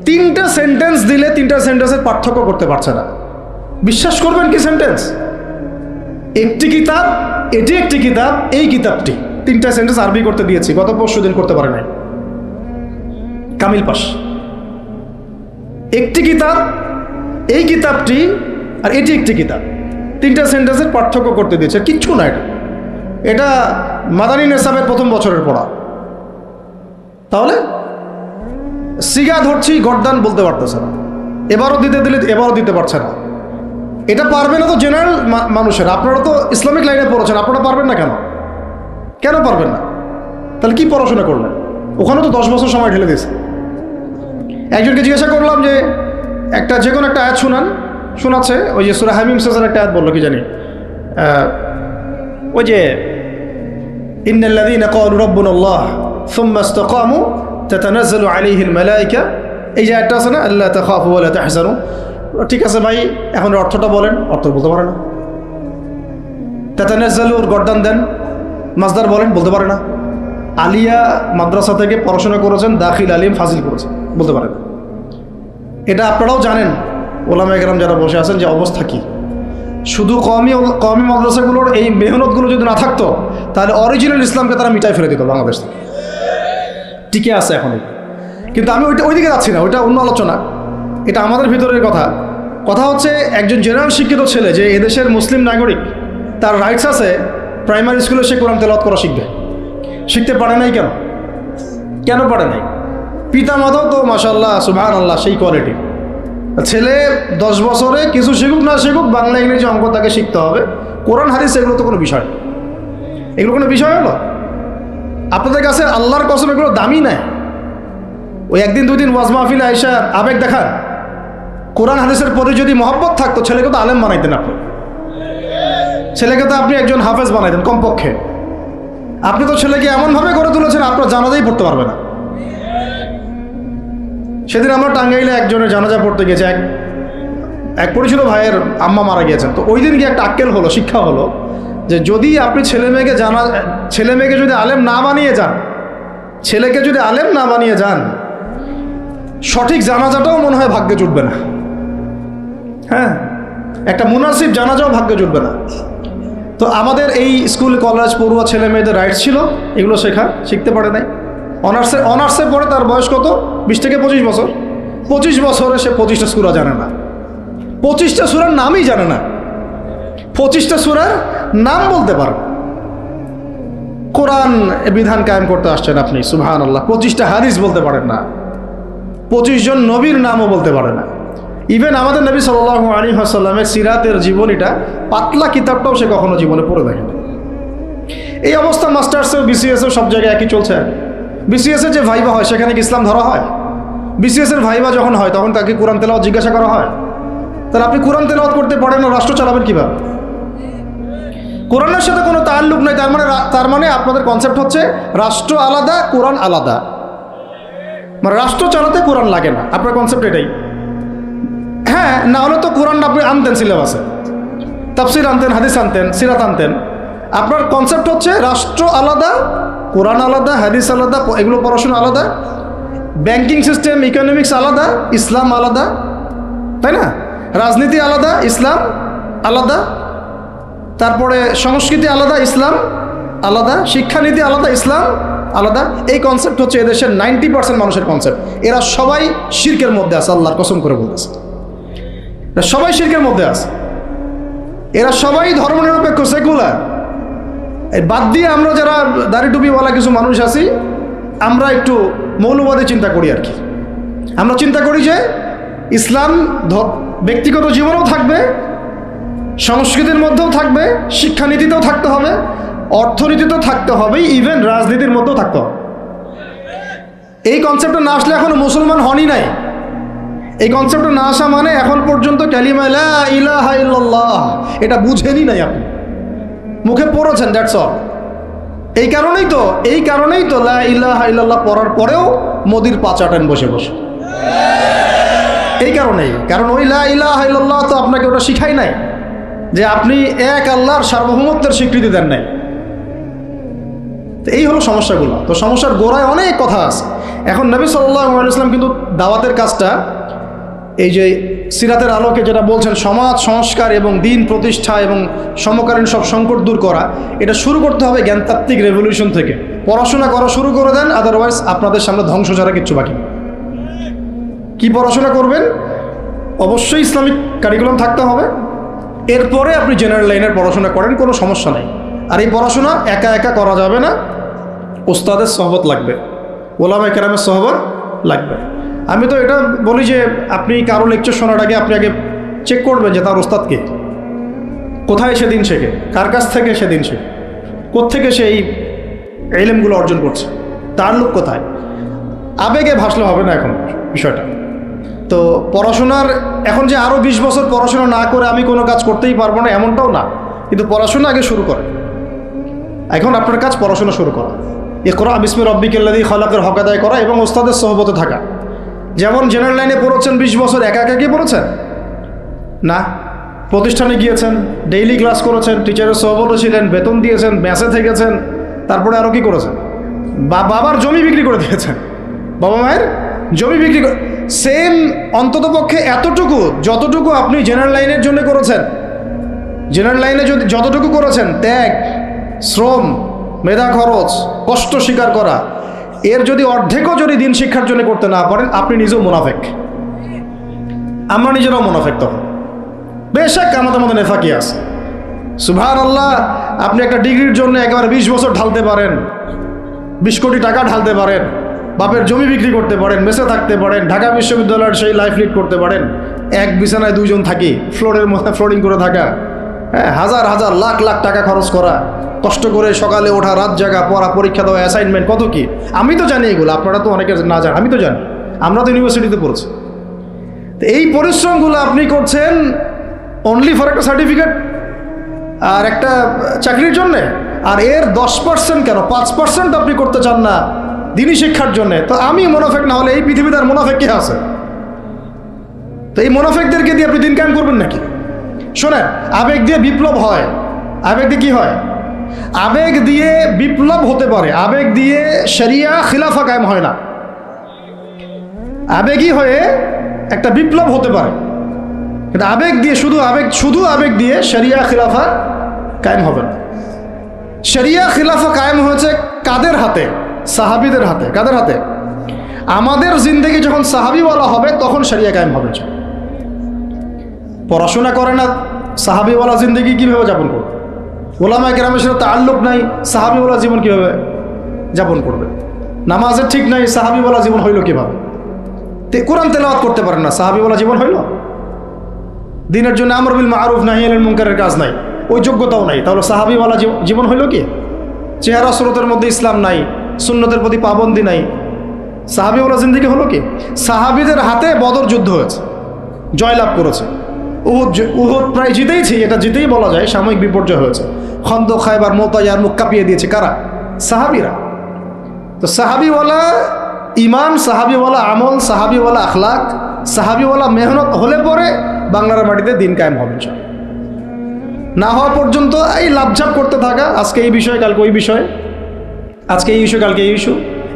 3টা সেন্টেন্স দিলে 3টা সেন্টেন্সের পার্থক্য করতে পারছে না। বিশ্বাস করবেন কি সেন্টেন্স? একটি কিতাব, এটি একটি কিতাব, এই কিতাবটি, 3টা সেন্টেন্স আরবি করতে দিয়েছি, গত পরশু দিন করতে পারে নাই, কামিল পাস। একটি কিতাব, এই কিতাবটি, আর এটি একটি কিতাব, 3টা সেন্টেন্সের পার্থক্য করতে দিয়েছে। কিচ্ছু না এটা, এটা মাদানী নেসাবের প্রথম বছরের পড়া। তাহলে সিগা ধরছি, গর্দান বলতে পারতেছে না, এবারও দিতে দিলে এবারও দিতে পারছে না। এটা পারবে না তো জেনারেল মানুষের, আপনারা তো ইসলামিক লাইনে পড়েছেন, আপনারা পারবেন না কেন? কেন পারবেন না? তাহলে কি পড়াশোনা করলেন? ওখানে তো 10 বছর সময় ঢেলে দিয়েছে। একজনকে জিজ্ঞাসা করলাম যে একটা যে কোনো একটা আয়াত শোনাচ্ছে, ওই যে সূরা হামিম শেষের একটা আয়াত বললো, কি জানি, ওই যে ইন্নাল্লাযীনা ক্বালু রাব্বুনাল্লাহ সুম্মা ইসতাকামু তাতানাজ্জালু আলাইহিল মালায়েকা, এই যে আয়াতটা আছে না, আল্লা তাখাফু ওয়া লা তাহজানু। ঠিক আছে ভাই, এখন অর্থটা বলেন। অর্থ বলতে পারে না। তাতানাজ্জালুর গর্দান দেন, মাসদার বলেন, বলতে পারে না। আলিয়া মাদ্রাসা থেকে পড়াশোনা করেছেন, দাখিল আলিম ফাজিল করেছেন, বলতে পারেন। এটা আপনারাও জানেন, ওলামায়ে কেরাম যারা বসে আছেন, যে অবস্থা কি। শুধু কওমি মাদ্রাসাগুলোর এই মেহনতগুলো যদি না থাকতো, তাহলে অরিজিনাল ইসলামকে তারা মিটাই ফেলে দিত বাংলাদেশ থেকে। টিকে আছে এখন। কিন্তু আমি ওইদিকে যাচ্ছি না, ওইটা অন্য আলোচনা, এটা আমাদের ভিতরের কথা হচ্ছে একজন জেনারেল শিক্ষিত ছেলে, যে এদেশের মুসলিম নাগরিক, তার রাইটস আছে প্রাইমারি স্কুলে সে কোরআন তেলাওয়াত করা শিখবে। শিখতে পারে নাই কেন? কেন পারে নাই? পিতা মাতাও তো মাশাআল্লাহ সুবহানাল্লাহ সেই কোয়ালিটি। ছেলে 10 বছরে কিছু শিখুক না শিখুক, বাংলা ইংরেজি অঙ্ক তাকে শিখতে হবে। কোরআন হাদিস এগুলো তো কোনো বিষয়, এগুলো কোনো বিষয় হলো? আপনাদের কাছে আল্লাহর কসম এগুলো দামি নাই। ওই একদিন 2 দিন ওয়াজ মাহফিলে আইসা আবেগ দেখান। কোরআন হাদিসের পরে যদি মহব্বত থাকতো, ছেলেকে তো আলেম বানাইতেন আপনি, ছেলেকে তো আপনি একজন হাফেজ বানাইতেন কমপক্ষে। আপনি তো ছেলেকে এমনভাবে গড়ে তুলেছেন আপনার জানাজাই পড়তে পারবে না। সেদিন আমরা টাঙ্গাইলে একজনের জানাজা পড়তে গেছে, এক পরিচিত ভাইয়ের আম্মা মারা গিয়েছেন। তো ওই দিন গিয়ে একটা আক্কেল হলো, শিক্ষা হলো, যে যদি আপনি ছেলে মেয়েকে যদি আলেম না বানিয়ে যান, ছেলেকে যদি আলেম না বানিয়ে যান, সঠিক জানাজাটাও মনে হয় ভাগ্যে জুটবে না। হ্যাঁ, একটা মুনাসিব জানাজাও ভাগ্যে জুটবে না। তো আমাদের এই স্কুল কলেজ পড়ুয়া ছেলে মেয়েদের রাইটস ছিল এগুলো শিখতে পারে নাই। অনার্সে পড়ে তার বয়স কত? 20 থেকে 25 বছর। 25 বছরে সে 25টা সূরা জানে না, 25টা সূরার নামই জানে না, 25টা সূরার নাম বলতে পারে। কোরআন বিধান কায়েম করতে আসছেন আপনি, সুবহানাল্লাহ, 25টা হাদিস বলতে পারেন না, 25 জন নবীর নামও বলতে পারে না। ইভেন আমাদের নবী সাল্লাল্লাহু আলাইহি ওয়াসাল্লামের সিরাতের জীবনীটা, পাতলা কিতাবটাও সে কখনো জীবনে পড়ে দেখেনি। এই অবস্থা মাস্টার্সেও বিসিএসেও সব জায়গায় একই চলছে। বিসিএসের যে ভাইবা হয় সেখানে কি ইসলাম ধরা হয়? বিসিএসের ভাইবা যখন হয় তখন তাকে কোরআন তেলাওয়াত জিজ্ঞাসা করা হয়? তাহলে আপনি কোরআন তেলাওয়াত করতে পারেন না, রাষ্ট্র চালাবেন কীভাবে? কোরআনের সাথে কোনো তাল্লুক নাই। তার মানে আপনাদের কনসেপ্ট হচ্ছে রাষ্ট্র আলাদা, কোরআন আলাদা, মানে রাষ্ট্র চালাতে কোরআন লাগে না। আপনার কনসেপ্ট এটাই। হ্যাঁ, না হলে তো কোরআন আপনি আনতেন সিলেবাসে, তাফসির আনতেন, হাদিস আনতেন, সিরাত আনতেন। আপনার কনসেপ্ট হচ্ছে রাষ্ট্র আলাদা, কোরআন আলাদা, হাদিস আলাদা, এগুলো পড়াশোনা আলাদা, ব্যাংকিং সিস্টেম, ইকোনমিক্স আলাদা, ইসলাম আলাদা, তাই না? রাজনীতি আলাদা, ইসলাম আলাদা, তারপরে সংস্কৃতি আলাদা, ইসলাম আলাদা, শিক্ষানীতি আলাদা, ইসলাম আলাদা। এই কনসেপ্ট হচ্ছে এদেশের 90% মানুষের কনসেপ্ট। এরা সবাই শিরকের মধ্যে আছে, আল্লাহর কসম করে বলতেছে, এরা সবাই শিরকের মধ্যে আছে। এরা সবাই ধর্মনিরপেক্ষ, সেকুলার। এই বাদ দিয়ে আমরা যারা দাড়ি টুপিওয়ালা কিছু মানুষ আছি, আমরা একটু মৌলবাদী চিন্তা করি আর কি। আমরা চিন্তা করি যে ইসলাম ব্যক্তিগত জীবনেও থাকবে, সংস্কৃতির মধ্যেও থাকবে, শিক্ষানীতিতেও থাকতে হবে, অর্থনীতিতেও থাকতে হবে, ইভেন রাজনীতির মধ্যেও থাকতে হবে। এই কনসেপ্টটা না আসলে এখনো মুসলমান হনই নাই। এই কনসেপ্টটা না আসা মানে এখন পর্যন্ত কালিমা লা ইলাহা ইল্লাল্লাহ এটা বুঝেনই নাই, আপনি মুখে পড়েছেন, দ্যাটস অল। এই কারণেই তো লা ইলাহা ইল্লাল্লাহ পড়ার পরেও মোদির পা চাটেন বসে বসে। এই কারণেই, কারণ ওই লা ইলাহা ইল্লাল্লাহ তো আপনাকে ওটা শিখাই নাই, যে আপনি এক আল্লাহর সার্বভৌমত্বের স্বীকৃতি দেন নাই। এই হলো সমস্যাগুলো। তো সমস্যার গোড়ায় অনেক কথা আছে। এখন নবী সাল্লাল্লাহু আলাইহি ওয়াসাল্লাম কিন্তু দাওয়াতের কাজটা এই যে সিরাতের আলোকে যেটা বলছেন সমাজ সংস্কার এবং দিন প্রতিষ্ঠা এবং সমকালীন সব সংকট দূর করা, এটা শুরু করতে হবে জ্ঞানতাত্ত্বিক রেভলিউশন থেকে। পড়াশোনা করা শুরু করে দেন, আদারওয়াইজ আপনাদের সামনে ধ্বংস ছাড়া কিচ্ছু বাকি নেই। কি পড়াশোনা করবেন? অবশ্যই ইসলামিক কারিকুলাম থাকতে হবে। এরপরে আপনি জেনারেল লাইনের পড়াশোনা করেন, কোনো সমস্যা নেই। আর এই পড়াশোনা একা একা করা যাবে না, ওস্তাদের সহবত লাগবে, ওলামায়ে কেরামের সহবত লাগবে। আমি তো এটা বলি যে আপনি কারো লেকচার শোনার আগে আপনি আগে চেক করবেন যে তার ওস্তাদ কে, কোথায় সেদিন শেখে, কার কাছ থেকে সেদিন শেখে, কোত্থেকে সে এই ইলমগুলো অর্জন করছে, তার লোক কোথায়। আবেগে ভাসলে হবে না এখন বিষয়টা। তো পড়াশোনার এখন যে আরও 20 বছর পড়াশোনা না করে আমি কোনো কাজ করতেই পারবো না এমনটাও না, কিন্তু পড়াশোনা আগে শুরু করে। এখন আপনার কাজ পড়াশোনা শুরু করা, ইকরা বিসমি রাব্বিকাল্লাযী খালাকের হক আদায় করা এবং ওস্তাদের সহবতে থাকা। যেমন জেনারেল লাইনে পড়েছেন 20 বছর, একা একা কি পড়েছেন? না, প্রতিষ্ঠানে গিয়েছেন, ডেইলি ক্লাস করেছেন, টিচারের সহবতে ছিলেন, বেতন দিয়েছেন, মেসে থেকেছেন, তারপরে আরও কি করেছেন? বাবার জমি বিক্রি করে দিয়েছেন, বাবা মায়ের জমি বিক্রি করে। সেম অন্ততপক্ষে এতটুকু যতটুকু আপনি জেনারেল লাইনের জন্য করেছেন, জেনারেল লাইনে যদি যতটুকু করেছেন, ত্যাগ, শ্রম, মেধা খরচ, কষ্ট স্বীকার করা, এর যদি অর্ধেকও যদি দিন শিক্ষার জন্য করতে না পারেন, আপনি নিজেও মুনাফেক। আমরা নিজেরাও মুনাফেক। তখন বেশক আমাদের মধ্যে নেফাকি আছে। সুবহানাল্লাহ, আপনি একটা ডিগ্রির জন্য একেবারে 20 বছর ঢালতে পারেন, 20 কোটি টাকা ঢালতে পারেন, বাপের জমি বিক্রি করতে পারেন, মেসে থাকতে পারেন, ঢাকা বিশ্ববিদ্যালয়ের সেই লাইফ লিড করতে পারেন, এক বিছানায় 2 জন থাকি, ফ্লোরের মধ্যে ফ্লোরিং করে থাকা, হ্যাঁ, হাজার হাজার লাখ লাখ টাকা খরচ করা, কষ্ট করে সকালে ওঠা, রাত জাগা, পড়া, পরীক্ষা দেওয়া, অ্যাসাইনমেন্ট, কত কি। আমি তো জানি এগুলো, আপনারা তো অনেকে না জানেন, আমি তো জানি, আমরা তো ইউনিভার্সিটিতে পড়ছি। তো এই পরিশ্রমগুলো আপনি করছেন অনলি ফর একটা সার্টিফিকেট আর একটা চাকরির জন্যে, আর এর 10% কেন 5% আপনি করতে চান না দিনী শিক্ষার জন্যে। তো আমি মুনাফেক না হলে এই পৃথিবীতে আর মুনাফেক কে আছে? তো এই মুনাফেকদেরকে দিয়ে আপনি দিন কায়েম করবেন নাকি? শোনেন, আবেগ দিয়ে বিপ্লব হয়। আবেগ দিয়ে কি হয়? আবেগ দিয়ে বিপ্লব হতে পারে, আবেগ দিয়ে শরিয়া খিলাফা কায়েম হয় না। আবেগই হয়ে একটা বিপ্লব হতে পারে, কিন্তু আবেগ দিয়ে শুধু আবেগ দিয়ে শরিয়া খিলাফা কায়েম হবে না। শরিয়া খিলাফা কায়েম হয়েছে কাদের হাতে? সাহাবীদের হাতে। কাদের হাতে? আমাদের জিন্দেগি যখন সাহাবীওয়ালা হবে তখন শরিয়া কায়েম হবে। পড়াশোনা করে না, সাহাবীওয়ালা জিন্দেগি কীভাবে যাপন করবে? ওলামায়ে কেরামের সাথে তাআল্লুক নাই, সাহাবীওয়ালা জীবন কীভাবে যাপন করবে? নামাজের ঠিক নাই, সাহাবীওয়ালা জীবন হইল কীভাবে? কোরআন তেলাওয়াত করতে পারেন না, সাহাবীওয়ালা জীবন হইল? দিনের জন্য আমর বিল মারুফ নাহি আনিল মুনকারের কাজ নাই, ওই যোগ্যতাও নাই, তাহলে সাহাবীওয়ালা জীবন হইল কি? চেহারা সুরতের মধ্যে ইসলাম নাই, সুন্নতের প্রতি পাবন্দি নাই, সাহাবীওয়ালা জিন্দেগি হলো কি? সাহাবীদের হাতে বদর যুদ্ধ হয়েছে, জয়লাভ করেছে। উহুদ প্রায় জিতেইছি, এটা জিতেই বলা যায়, সাময়িক বিপর্যয় হয়েছে। খন্দক, খায়বার, মুতায়ার মুখ কাঁপিয়ে দিয়েছে কারা? সাহাবীরা। তো সাহাবীওয়ালা ইমান, সাহাবীওয়ালা আমল, সাহাবীওয়ালা আখলাক, সাহাবীওয়ালা মেহনত হলে পরে বাংলার মাটিতে দিন কায়েম হবে। না হওয়া পর্যন্ত এই লাভঝাপ করতে থাকা, আজকে এই বিষয় কালকে ওই বিষয়, আজকে এই ইস্যু কালকে এই ইস্যু,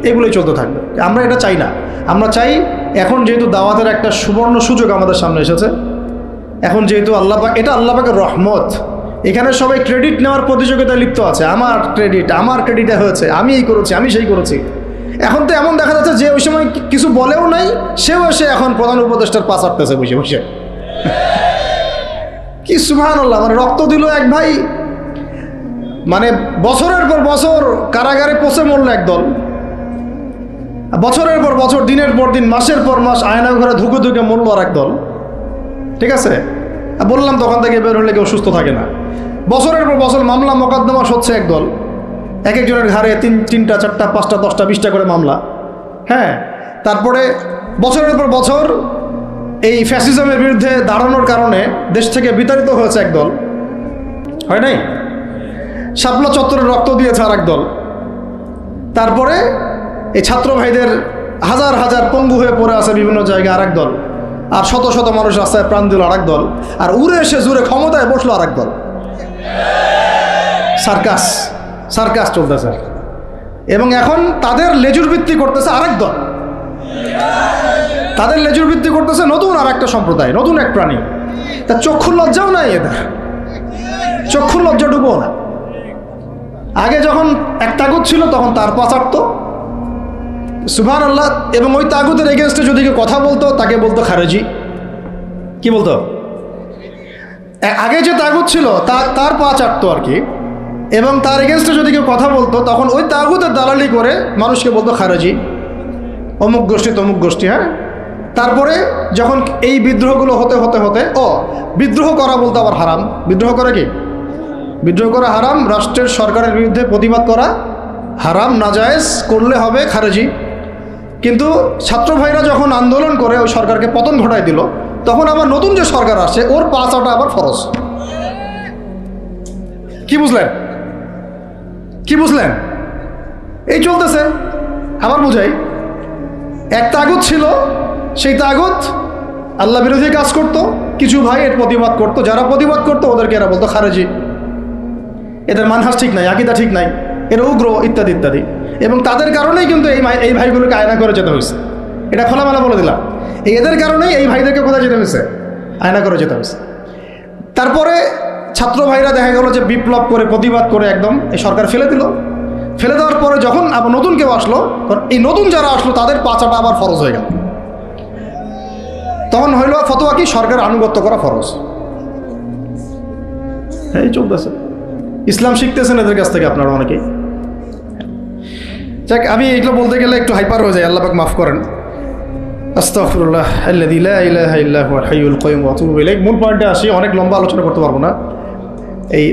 এগুলোই চলতে থাকবে। আমরা এটা চাই না। আমরা চাই এখন যেহেতু দাওয়াতের একটা সুবর্ণ সুযোগ আমাদের সামনে এসেছে, এখন যেহেতু আল্লাহ পাক, এটা আল্লাহ পাকের রহমত, এখানে সবাই ক্রেডিট নেওয়ার প্রতিযোগিতায় লিপ্ত আছে। আমার ক্রেডিটে হয়েছে, আমি এই করেছি, আমি সেই করেছি। এখন তো এমন দেখা যাচ্ছে যে ওই সময় কিছু বলেও নাই, সেও এসে এখন প্রধান উপদেষ্টার পাশ আটতেছে বসে বসে। কি সুবহানাল্লাহ! মানে রক্ত দিল এক ভাই, মানে বছরের পর বছর কারাগারে পচে মরল একদল, বছরের পর বছর, দিনের পর দিন, মাসের পর মাস আয়না ঘরে ধুকে ধুকে মরল আর একদল। ঠিক আছে, বললাম তখন থেকে বের হলে কেউ সুস্থ থাকে না। বছরের পর বছর মামলা মোকদ্দমা হচ্ছে একদল, এক একজনের ঘাড়ে 3টা 4টা 5টা 10টা 20টা করে মামলা। হ্যাঁ, তারপরে বছরের পর বছর এই ফ্যাসিজমের বিরুদ্ধে দাঁড়ানোর কারণে দেশ থেকে বিতাড়িত হয়েছে একদল, হয় নাই? শাপলা চত্বরে রক্ত দিয়েছে আর একদল। তারপরে এই ছাত্র ভাইদের হাজার হাজার পঙ্গু হয়ে পড়ে আছে বিভিন্ন জায়গায় আর একদল, আর শত শত মানুষ রাস্তায় প্রাণ দিল আর একদল, আর উড়ে এসে জুড়ে ক্ষমতায় বসলো আর একদল। সার্কাস চলতেছে, এবং এখন তাদের লেজুর ভিত্তি করতেছে আরেক দল। তাদের লেজুর ভিত্তি করতেছে নতুন আর একটা সম্প্রদায়, নতুন এক প্রাণী। তা চক্ষুর লজ্জাও নাই এদের, চক্ষুর লজ্জাটুকুও না। আগে যখন এক তাগুত ছিল তখন তার পা চাটতো, সুবহানাল্লাহ। এবং ওই তাগুতের এগেনস্টে যদি কেউ কথা বলতো তাকে বলতো খারেজি। কি বলতো? আগে যে তাগুত ছিল তার পা চাটতো আর কি, এবং তার এগেনস্টে যদি কেউ কথা বলতো তখন ওই তাগুতের দালালি করে মানুষকে বলতো খারেজি, অমুক গোষ্ঠী তমুক গোষ্ঠী। হ্যাঁ, তারপরে যখন এই বিদ্রোহগুলো হতে হতে হতে বিদ্রোহ করা বলতে আবার হারাম। বিদ্রোহ করে কি? বিদ্রোহ করা হারাম, রাষ্ট্রের সরকারের বিরুদ্ধে প্রতিবাদ করা হারাম, নাজায়েজ, করলে হবে খারেজি। কিন্তু ছাত্র ভাইরা যখন আন্দোলন করে ওই সরকারকে পতন ঘটায় দিল, তখন আবার নতুন যে সরকার আসছে ওর পা চাটা আবার ফরজ। কি বুঝলেন? কি বুঝলেন? এই চলতেছে। আবার বুঝাই, এক তাগুত ছিল, সেই তাগুত আল্লাহ বিরোধী কাজ করত, কিছু ভাই এর প্রতিবাদ করত, যারা প্রতিবাদ করতো ওদেরকে এরা বলতো খারেজি, এদের মানহাজ ঠিক নাই, আকীদা ঠিক নাই, এরা উগ্র, ইত্যাদি ইত্যাদি। এবং তাদের কারণেই কিন্তু এই ভাইগুলোকে আয়না করে যেতে হয়েছে। এটা খোলামেলা বলে দিলাম, এদের কারণেই এই ভাইদেরকে কোথায় যেতে হয়েছে? আয়না করে যেতে হয়েছে। তারপরে ছাত্র ভাইরা দেখা গেল যে বিপ্লব করে প্রতিবাদ করে একদম এই সরকার ফেলে দিল। ফেলে দেওয়ার পরে যখন আবার নতুন কেউ আসলো, এই নতুন যারা আসলো তাদের পাচাটা আবার ফরজ হয়ে গেল। তখন হইল ফতোয়া কি? সরকার আনুগত্য করা ফরজ। এই চলতেছে। ইসলাম শিখতেছেন এদের কাছ থেকে আপনারা অনেকেই। যাক, আমি এগুলো বলতে গেলে একটু হাইপার হয়ে যায়, আল্লাহ পাক মাফ করেন। আস্তাগফিরুল্লাহ আল্লাযী লা ইলাহা ইল্লা হুয়াল হাইয়ুল কাইয়ুম ওয়া আতুবু ইলাইহি। মূল পয়েন্টে আসি, অনেক লম্বা আলোচনা করতে পারবো না। এই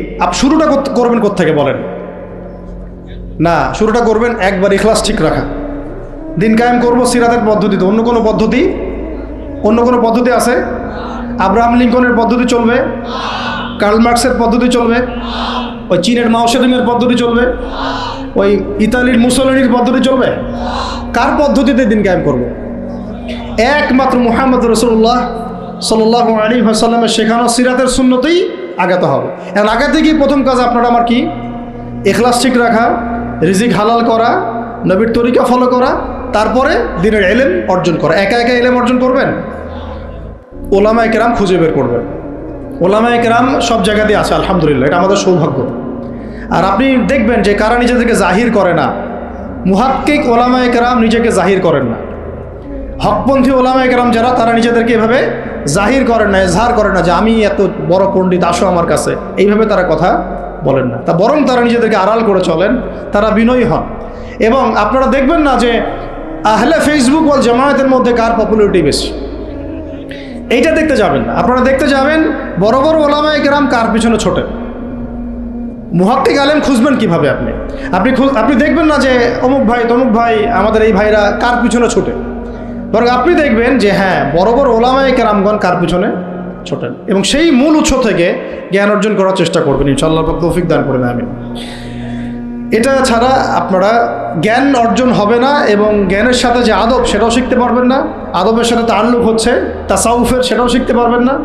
শুরুটা করবেন কোত্থেকে বলেন? না, শুরুটা করবেন একবার ইখলাস ঠিক রাখা। দিন কায়েম করবো সিরাতের পদ্ধতিতে। অন্য কোনো পদ্ধতি আছে? আব্রাহাম লিঙ্কনের পদ্ধতি চলবে? কার্ল মার্কসের পদ্ধতি চলবে? ওই চীনের মাও সেতুংয়ের পদ্ধতি চলবে? ওই ইতালির মুসোলিনির পদ্ধতি চলবে? কার পদ্ধতিতে দিন কায়েম করব? একমাত্র মুহাম্মদ রাসূলুল্লাহ সাল্লাল্লাহু আলাইহি ওয়াসাল্লামের শেখানো সিরাতের সুন্নতেই আগাতে হবে। এখন আগাতে গিয়ে প্রথম কাজ আপনারা আমার কি? ইখলাস ঠিক রাখা, রিজিক হালাল করা, নবীর তরিকা ফলো করা, তারপরে দিনের ইলম অর্জন করা। একা একা ইলম অর্জন করবেন? ওলামায়ে কেরাম খুঁজে বের করবেন। ওলামায়ে কেরাম সব জায়গাতেই আছে, আলহামদুলিল্লাহ, এটা আমাদের সৌভাগ্য। আর আপনি দেখবেন যে কারা নিজেদেরকে জাহির করে না, মুহাক্কিক ওলামায়ে কেরাম নিজেকে জাহির করেন না। হকপন্থী ওলামায়ে কেরাম যারা, তারা নিজেদেরকে এভাবে জাহির করেন না, এজহার করেন না যে আমি এত বড় পণ্ডিত, আসো আমার কাছে, এইভাবে তারা কথা বলেন না। তা বরং তারা নিজেদেরকে আড়াল করে চলেন, তারা বিনয়ী হন। এবং আপনারা দেখবেন না যে আহলে ফেসবুক ওয়াল জামায়াতের মধ্যে কার পপুলারিটি বেশি, এইটা দেখতে যাবেন না। আপনারা দেখতে যাবেন বড় বড় ওলামায়ে কেরাম কার পিছনে ছোটে। মুহাক্কিক আলেম খুঁজবেন কিভাবে? আপনি দেখবেন না যে অমুক ভাই তমুক ভাই, আমাদের এই ভাইরা কার পিছনে ছোটে। বরং আপনি দেখবেন যে হ্যাঁ, বড় বড় ওলামায়ে কেরামগণ কার পিছনে ছোটেন, এবং সেই মূল উৎস থেকে জ্ঞান অর্জন করার চেষ্টা করবেন। ইনশাআল্লাহ তৌফিক দান করবেন, আমিন। এটা ছাড়া আপনারা জ্ঞান অর্জন হবে না, এবং জ্ঞানের সাথে যে আদব সেটাও শিখতে পারবেন না। আদবের সাথে তাআল্লুক হচ্ছে তাসাউফের, সেটাও শিখতে পারবেন না।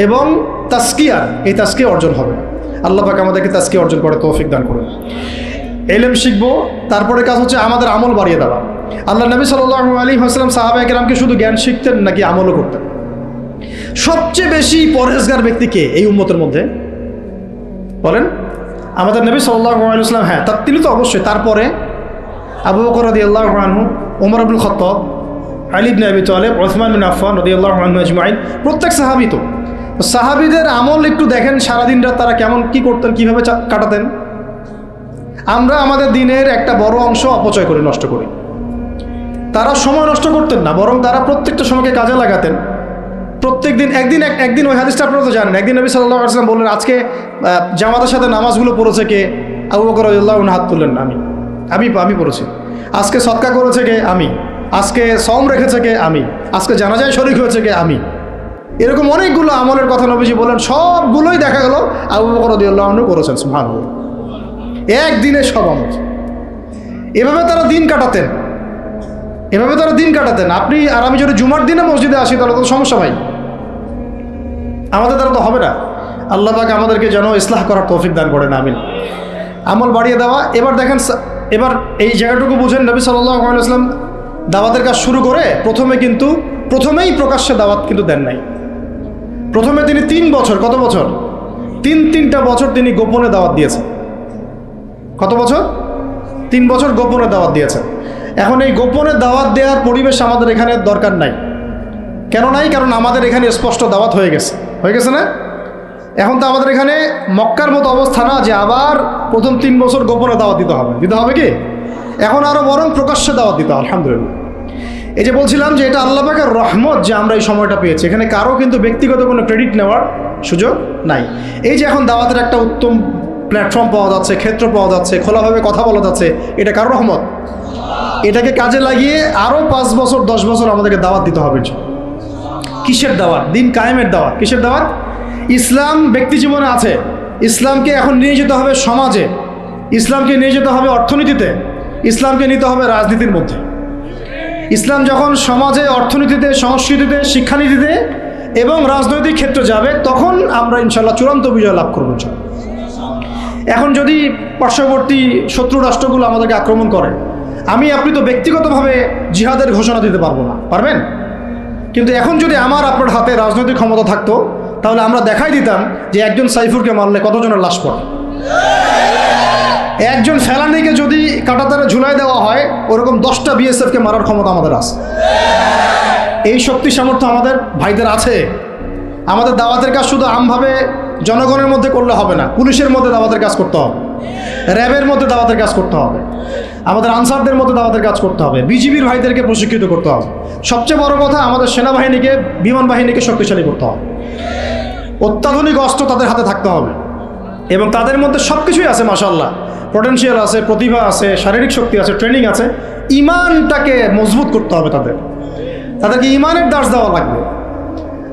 এবং তাজকিয়া, এই তাজকিয়া অর্জন হবে না। আল্লাহ পাক আমাদেরকে তাজকিয়া অর্জন করে তৌফিক দান করুন। ইলম শিখবো, তারপরে কাজ হচ্ছে আমাদের আমল বাড়িয়ে দেওয়া। আল্লাহ নবী সাল্লাল্লাহু আলাইহি ওয়াসাল্লাম সাহাবায়ে কেরামকে শুধু জ্ঞান শিখতেন নাকি আমলও করতেন? সবচেয়ে বেশি পরহেজগার ব্যক্তি কে এই উম্মতের মধ্যে বলেন? আমাদের নবী সাল্লাল্লাহু আলাইহি ওয়াসাল্লাম। হ্যাঁ, তিনি তো অবশ্যই। তারপরে আবু বকর রাদিয়াল্লাহু আনহু, ওমর ইবনুল খাত্তাব, আলী ইবনে আবি তালেব, উসমান বিন আফফান রাদিয়াল্লাহু আনহু আজমাইন, প্রত্যেক সাহাবী। তো সাহাবীদের আমল একটু দেখেন, সারাদিন রাত তারা কেমন কি করতেন, কিভাবে কাটাতেন। আমরা আমাদের দিনের একটা বড় অংশ অপচয় করে নষ্ট করি। তারা সময় নষ্ট করতেন না, বরং তারা প্রত্যেকটা সময়কে কাজে লাগাতেন। প্রত্যেক দিন একদিন ওই হাদিসটা আপনারা তো জানেন, একদিন নবী সাল্লাল্লাহু আলাইহি ওয়াসাল্লাম বললেন, আজকে জামাতের সাথে নামাজগুলো পড়েছে কে? আবু বকর রাদিয়াল্লাহু আনহু হাত তুললেন, আমি পড়েছি। আজকে সদকা করেছে কে? আমি। আজকে সওম রেখেছে কে? আমি। আজকে জানাজায় শরীক হয়েছে কে? আমি। এরকম অনেকগুলো আমলের কথা নবীজি বলেন, সবগুলোই দেখা গেল আবু বকর রাদিয়াল্লাহু আনহু করেছেন। সুবহানাল্লাহ, একদিনে সব আমল। এভাবে তারা দিন কাটাতেন। আপনি আর আমি যদি জুমার দিনে মসজিদে আসি তাহলে তো সমস্যা ভাই, আমাদের দ্বারা তো হবে না। আল্লাহ পাক আমাদেরকে যেন ইসলাহ করার তৌফিক দান করেন, আমিন। আমল বাড়িয়ে দেওয়া। এবার দেখেন, এবার এই জায়গাটুকু বুঝেন, নবী সাল্লাল্লাহু আলাইহি ওয়াসাল্লাম দাওয়াতের কাজ শুরু করে প্রথমে কিন্তু প্রথমেই প্রকাশ্যে দাওয়াত কিন্তু দেন নাই। প্রথমে তিনি 3 বছর, কত বছর? তিনটা বছর তিনি গোপনে দাওয়াত দিয়েছেন। কত বছর? 3 বছর গোপনে দাওয়াত দিয়েছেন। এখন এই গোপনে দাওয়াত দেওয়ার পরিবেশ আমাদের এখানে দরকার নাই। কেন নাই? কারণ আমাদের এখানে স্পষ্ট দাওয়াত হয়ে গেছে না? এখন তো আমাদের এখানে মক্কার মতো অবস্থা না যে আবার প্রথম 3 বছর গোপনে দাওয়াত দিতে হবে কি? এখন আরো বরং প্রকাশ্যে দাওয়াত দিতে হবে। আলহামদুলিল্লাহ। এই যে বলছিলাম যে এটা আল্লাহ পাকের রহমত যে আমরা এই সময়টা পেয়েছি। এখানে কারো কিন্তু ব্যক্তিগত কোনো ক্রেডিট নেওয়ার সুযোগ নাই। এই যে এখন দাওয়াতের একটা উত্তম প্ল্যাটফর্ম পাওয়া যাচ্ছে, ক্ষেত্র পাওয়া যাচ্ছে, খোলাভাবে কথা বলা যাচ্ছে, এটা কারো রহমত। এটাকে কাজে লাগিয়ে আরও 5 বছর 10 বছর আমাদেরকে দাওয়াত দিতে হবে। কিসের দাওয়াত? দিন কায়েমের দাওয়াত। কিসের দাওয়াত? ইসলাম ব্যক্তি জীবনে আছে, ইসলামকে এখন নিয়ে যেতে হবে সমাজে, ইসলামকে নিয়ে যেতে হবে অর্থনীতিতে, ইসলামকে নিতে হবে রাজনীতির মধ্যে। ইসলাম যখন সমাজে, অর্থনীতিতে, সংস্কৃতিতে, শিক্ষানীতিতে এবং রাজনৈতিক ক্ষেত্রে যাবে, তখন আমরা ইনশাল্লাহ চূড়ান্ত বিজয় লাভ করব। এখন যদি পার্শ্ববর্তী শত্রু রাষ্ট্রগুলো আমাদেরকে আক্রমণ করে, আপনি তো ব্যক্তিগতভাবে জিহাদের ঘোষণা দিতে পারবো না, পারবেন? কিন্তু এখন যদি আপনার হাতে রাজনৈতিক ক্ষমতা থাকতো, তাহলে আমরা দেখাই দিতাম যে একজন সাইফুরকে মারলে কতজনের লাশ পড়ে। একজন ফেলানিকে যদি কাঁটাতারে ঝুলাই দেওয়া হয়, ওরকম 10টা বিএসএফকে মারার ক্ষমতা আমাদের আছে। এই শক্তি সামর্থ্য আমাদের ভাইদের আছে। আমাদের দাওয়াতের কাজ শুধু আমভাবে জনগণের মধ্যে করলে হবে না, পুলিশের মধ্যে দাওয়াতের কাজ করতে হবে, র্যাবের মধ্যে দাওয়াতের কাজ করতে হবে, আমাদের আনসারদের মধ্যে দাওয়াতের কাজ করতে হবে, বিজিবির ভাইদেরকে প্রশিক্ষিত করতে হবে। সবচেয়ে বড় কথা, আমাদের সেনাবাহিনীকে, বিমান বাহিনীকে শক্তিশালী করতে হবে। অত্যাধুনিক অস্ত্র তাদের হাতে থাকতে হবে এবং তাদের মধ্যে সব কিছুই আছে, মাশাআল্লাহ। পটেনশিয়াল আছে, প্রতিভা আছে, শারীরিক শক্তি আছে, ট্রেনিং আছে। ইমানটাকে মজবুত করতে হবে তাদেরকে ইমানের দাস দেওয়া লাগবে।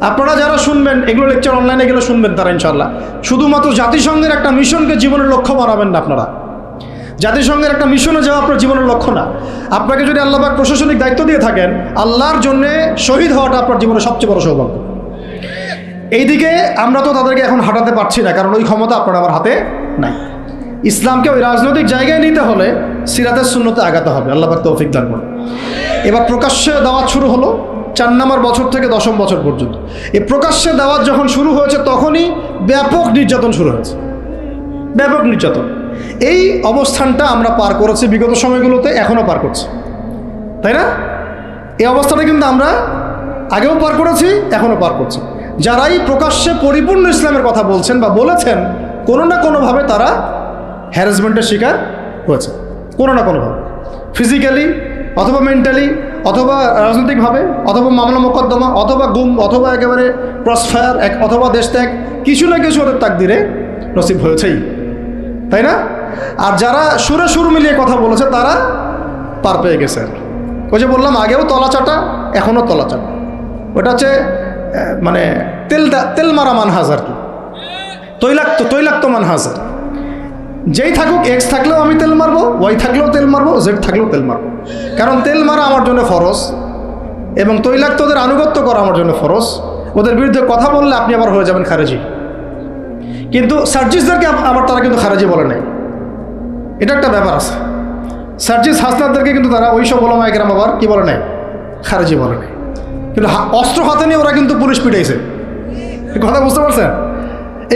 আপনারা যারা শুনবেন এগুলো লেকচার অনলাইনে গেলে শুনবেন, তারা ইনশাআল্লাহ শুধুমাত্র জাতিসংঘের একটা মিশনকে জীবনের লক্ষ্য বানাবেন না। আপনারা জাতিসংঘের একটা মিশনে যাওয়া আপনার জীবনের লক্ষ্য না। আপনাকে যদি আল্লাহ পাক প্রশাসনিক দায়িত্ব দিয়ে থাকেন, আল্লাহর জন্যে শহীদ হওয়াটা আপনার জীবনের সবচেয়ে বড় সৌভাগ্য। এইদিকে আমরা তো তাদেরকে এখন হাঁটাতে পারছি না, কারণ ওই ক্ষমতা আপনার আমার হাতে নাই। ইসলামকে ওই রাজনৈতিক জায়গায় নিতে হলে সিরাতের সুন্নতে আগাতে হবে। আল্লাহ পাক তৌফিক দান করুন। এবার প্রকাশ্যে দাওয়াত শুরু হলো 4 নম্বর বছর থেকে 10ম বছর পর্যন্ত। এই প্রকাশ্যে দাওয়াত যখন শুরু হয়েছে, তখনই ব্যাপক নির্যাতন শুরু হয়েছে, ব্যাপক নির্যাতন। এই অবস্থানটা আমরা পার করেছি বিগত সময়গুলোতে, এখনও পার করছি, তাই না? এই অবস্থাটা কিন্তু আমরা আগেও পার করেছি, এখনও পার করছি। যারাই প্রকাশ্যে পরিপূর্ণ ইসলামের কথা বলছেন বা বলেছেন, কোনো না কোনোভাবে তারা হ্যারাসমেন্টের শিকার হয়েছে, কোনো না কোনোভাবে, ফিজিক্যালি অথবা মেন্টালি অথবা রাজনৈতিকভাবে অথবা মামলা মোকদ্দমা অথবা গুম অথবা একেবারে ক্রসফায়ার অথবা দেশ ত্যাগ, কিছু না কিছু ওদের তাকদিরে নসিব হয়েছেই, তাই না? আর যারা সুরে সুর মিলিয়ে কথা বলেছে, তারা পার পেয়ে গেছে। ওই যে বললাম, আগেও তলা চাটা, এখনও তলা চাটা। ওটা হচ্ছে মানে তেল মারা মানহাজ আর কি, তৈলাক্ত মানহাজ। যেই থাকুক, এক্স থাকলেও আমি তেল মারবো, ওয়াই থাকলেও তেল মারবো, জেড থাকলেও তেল মারবো। কারণ তেল মারা আমার জন্য ফরজ এবং তৈলাক্তদের আনুগত্য করা আমার জন্য ফরজ। ওদের বিরুদ্ধে কথা বললে আপনি আবার হয়ে যাবেন খারেজি। কিন্তু সার্জিসদেরকে আবার তারা কিন্তু খারেজি বলে নাই, এটা একটা ব্যাপার আছে। সার্জিস হাসনাতদেরকে কিন্তু তারা ওই সব ওলামায়ে কেরাম আবার কি বলে নাই, খারেজি বলে নাই। কিন্তু অস্ত্র হাতে নিয়ে ওরা কিন্তু পুলিশ পিটাইছে, কথা বুঝতে পারছেন?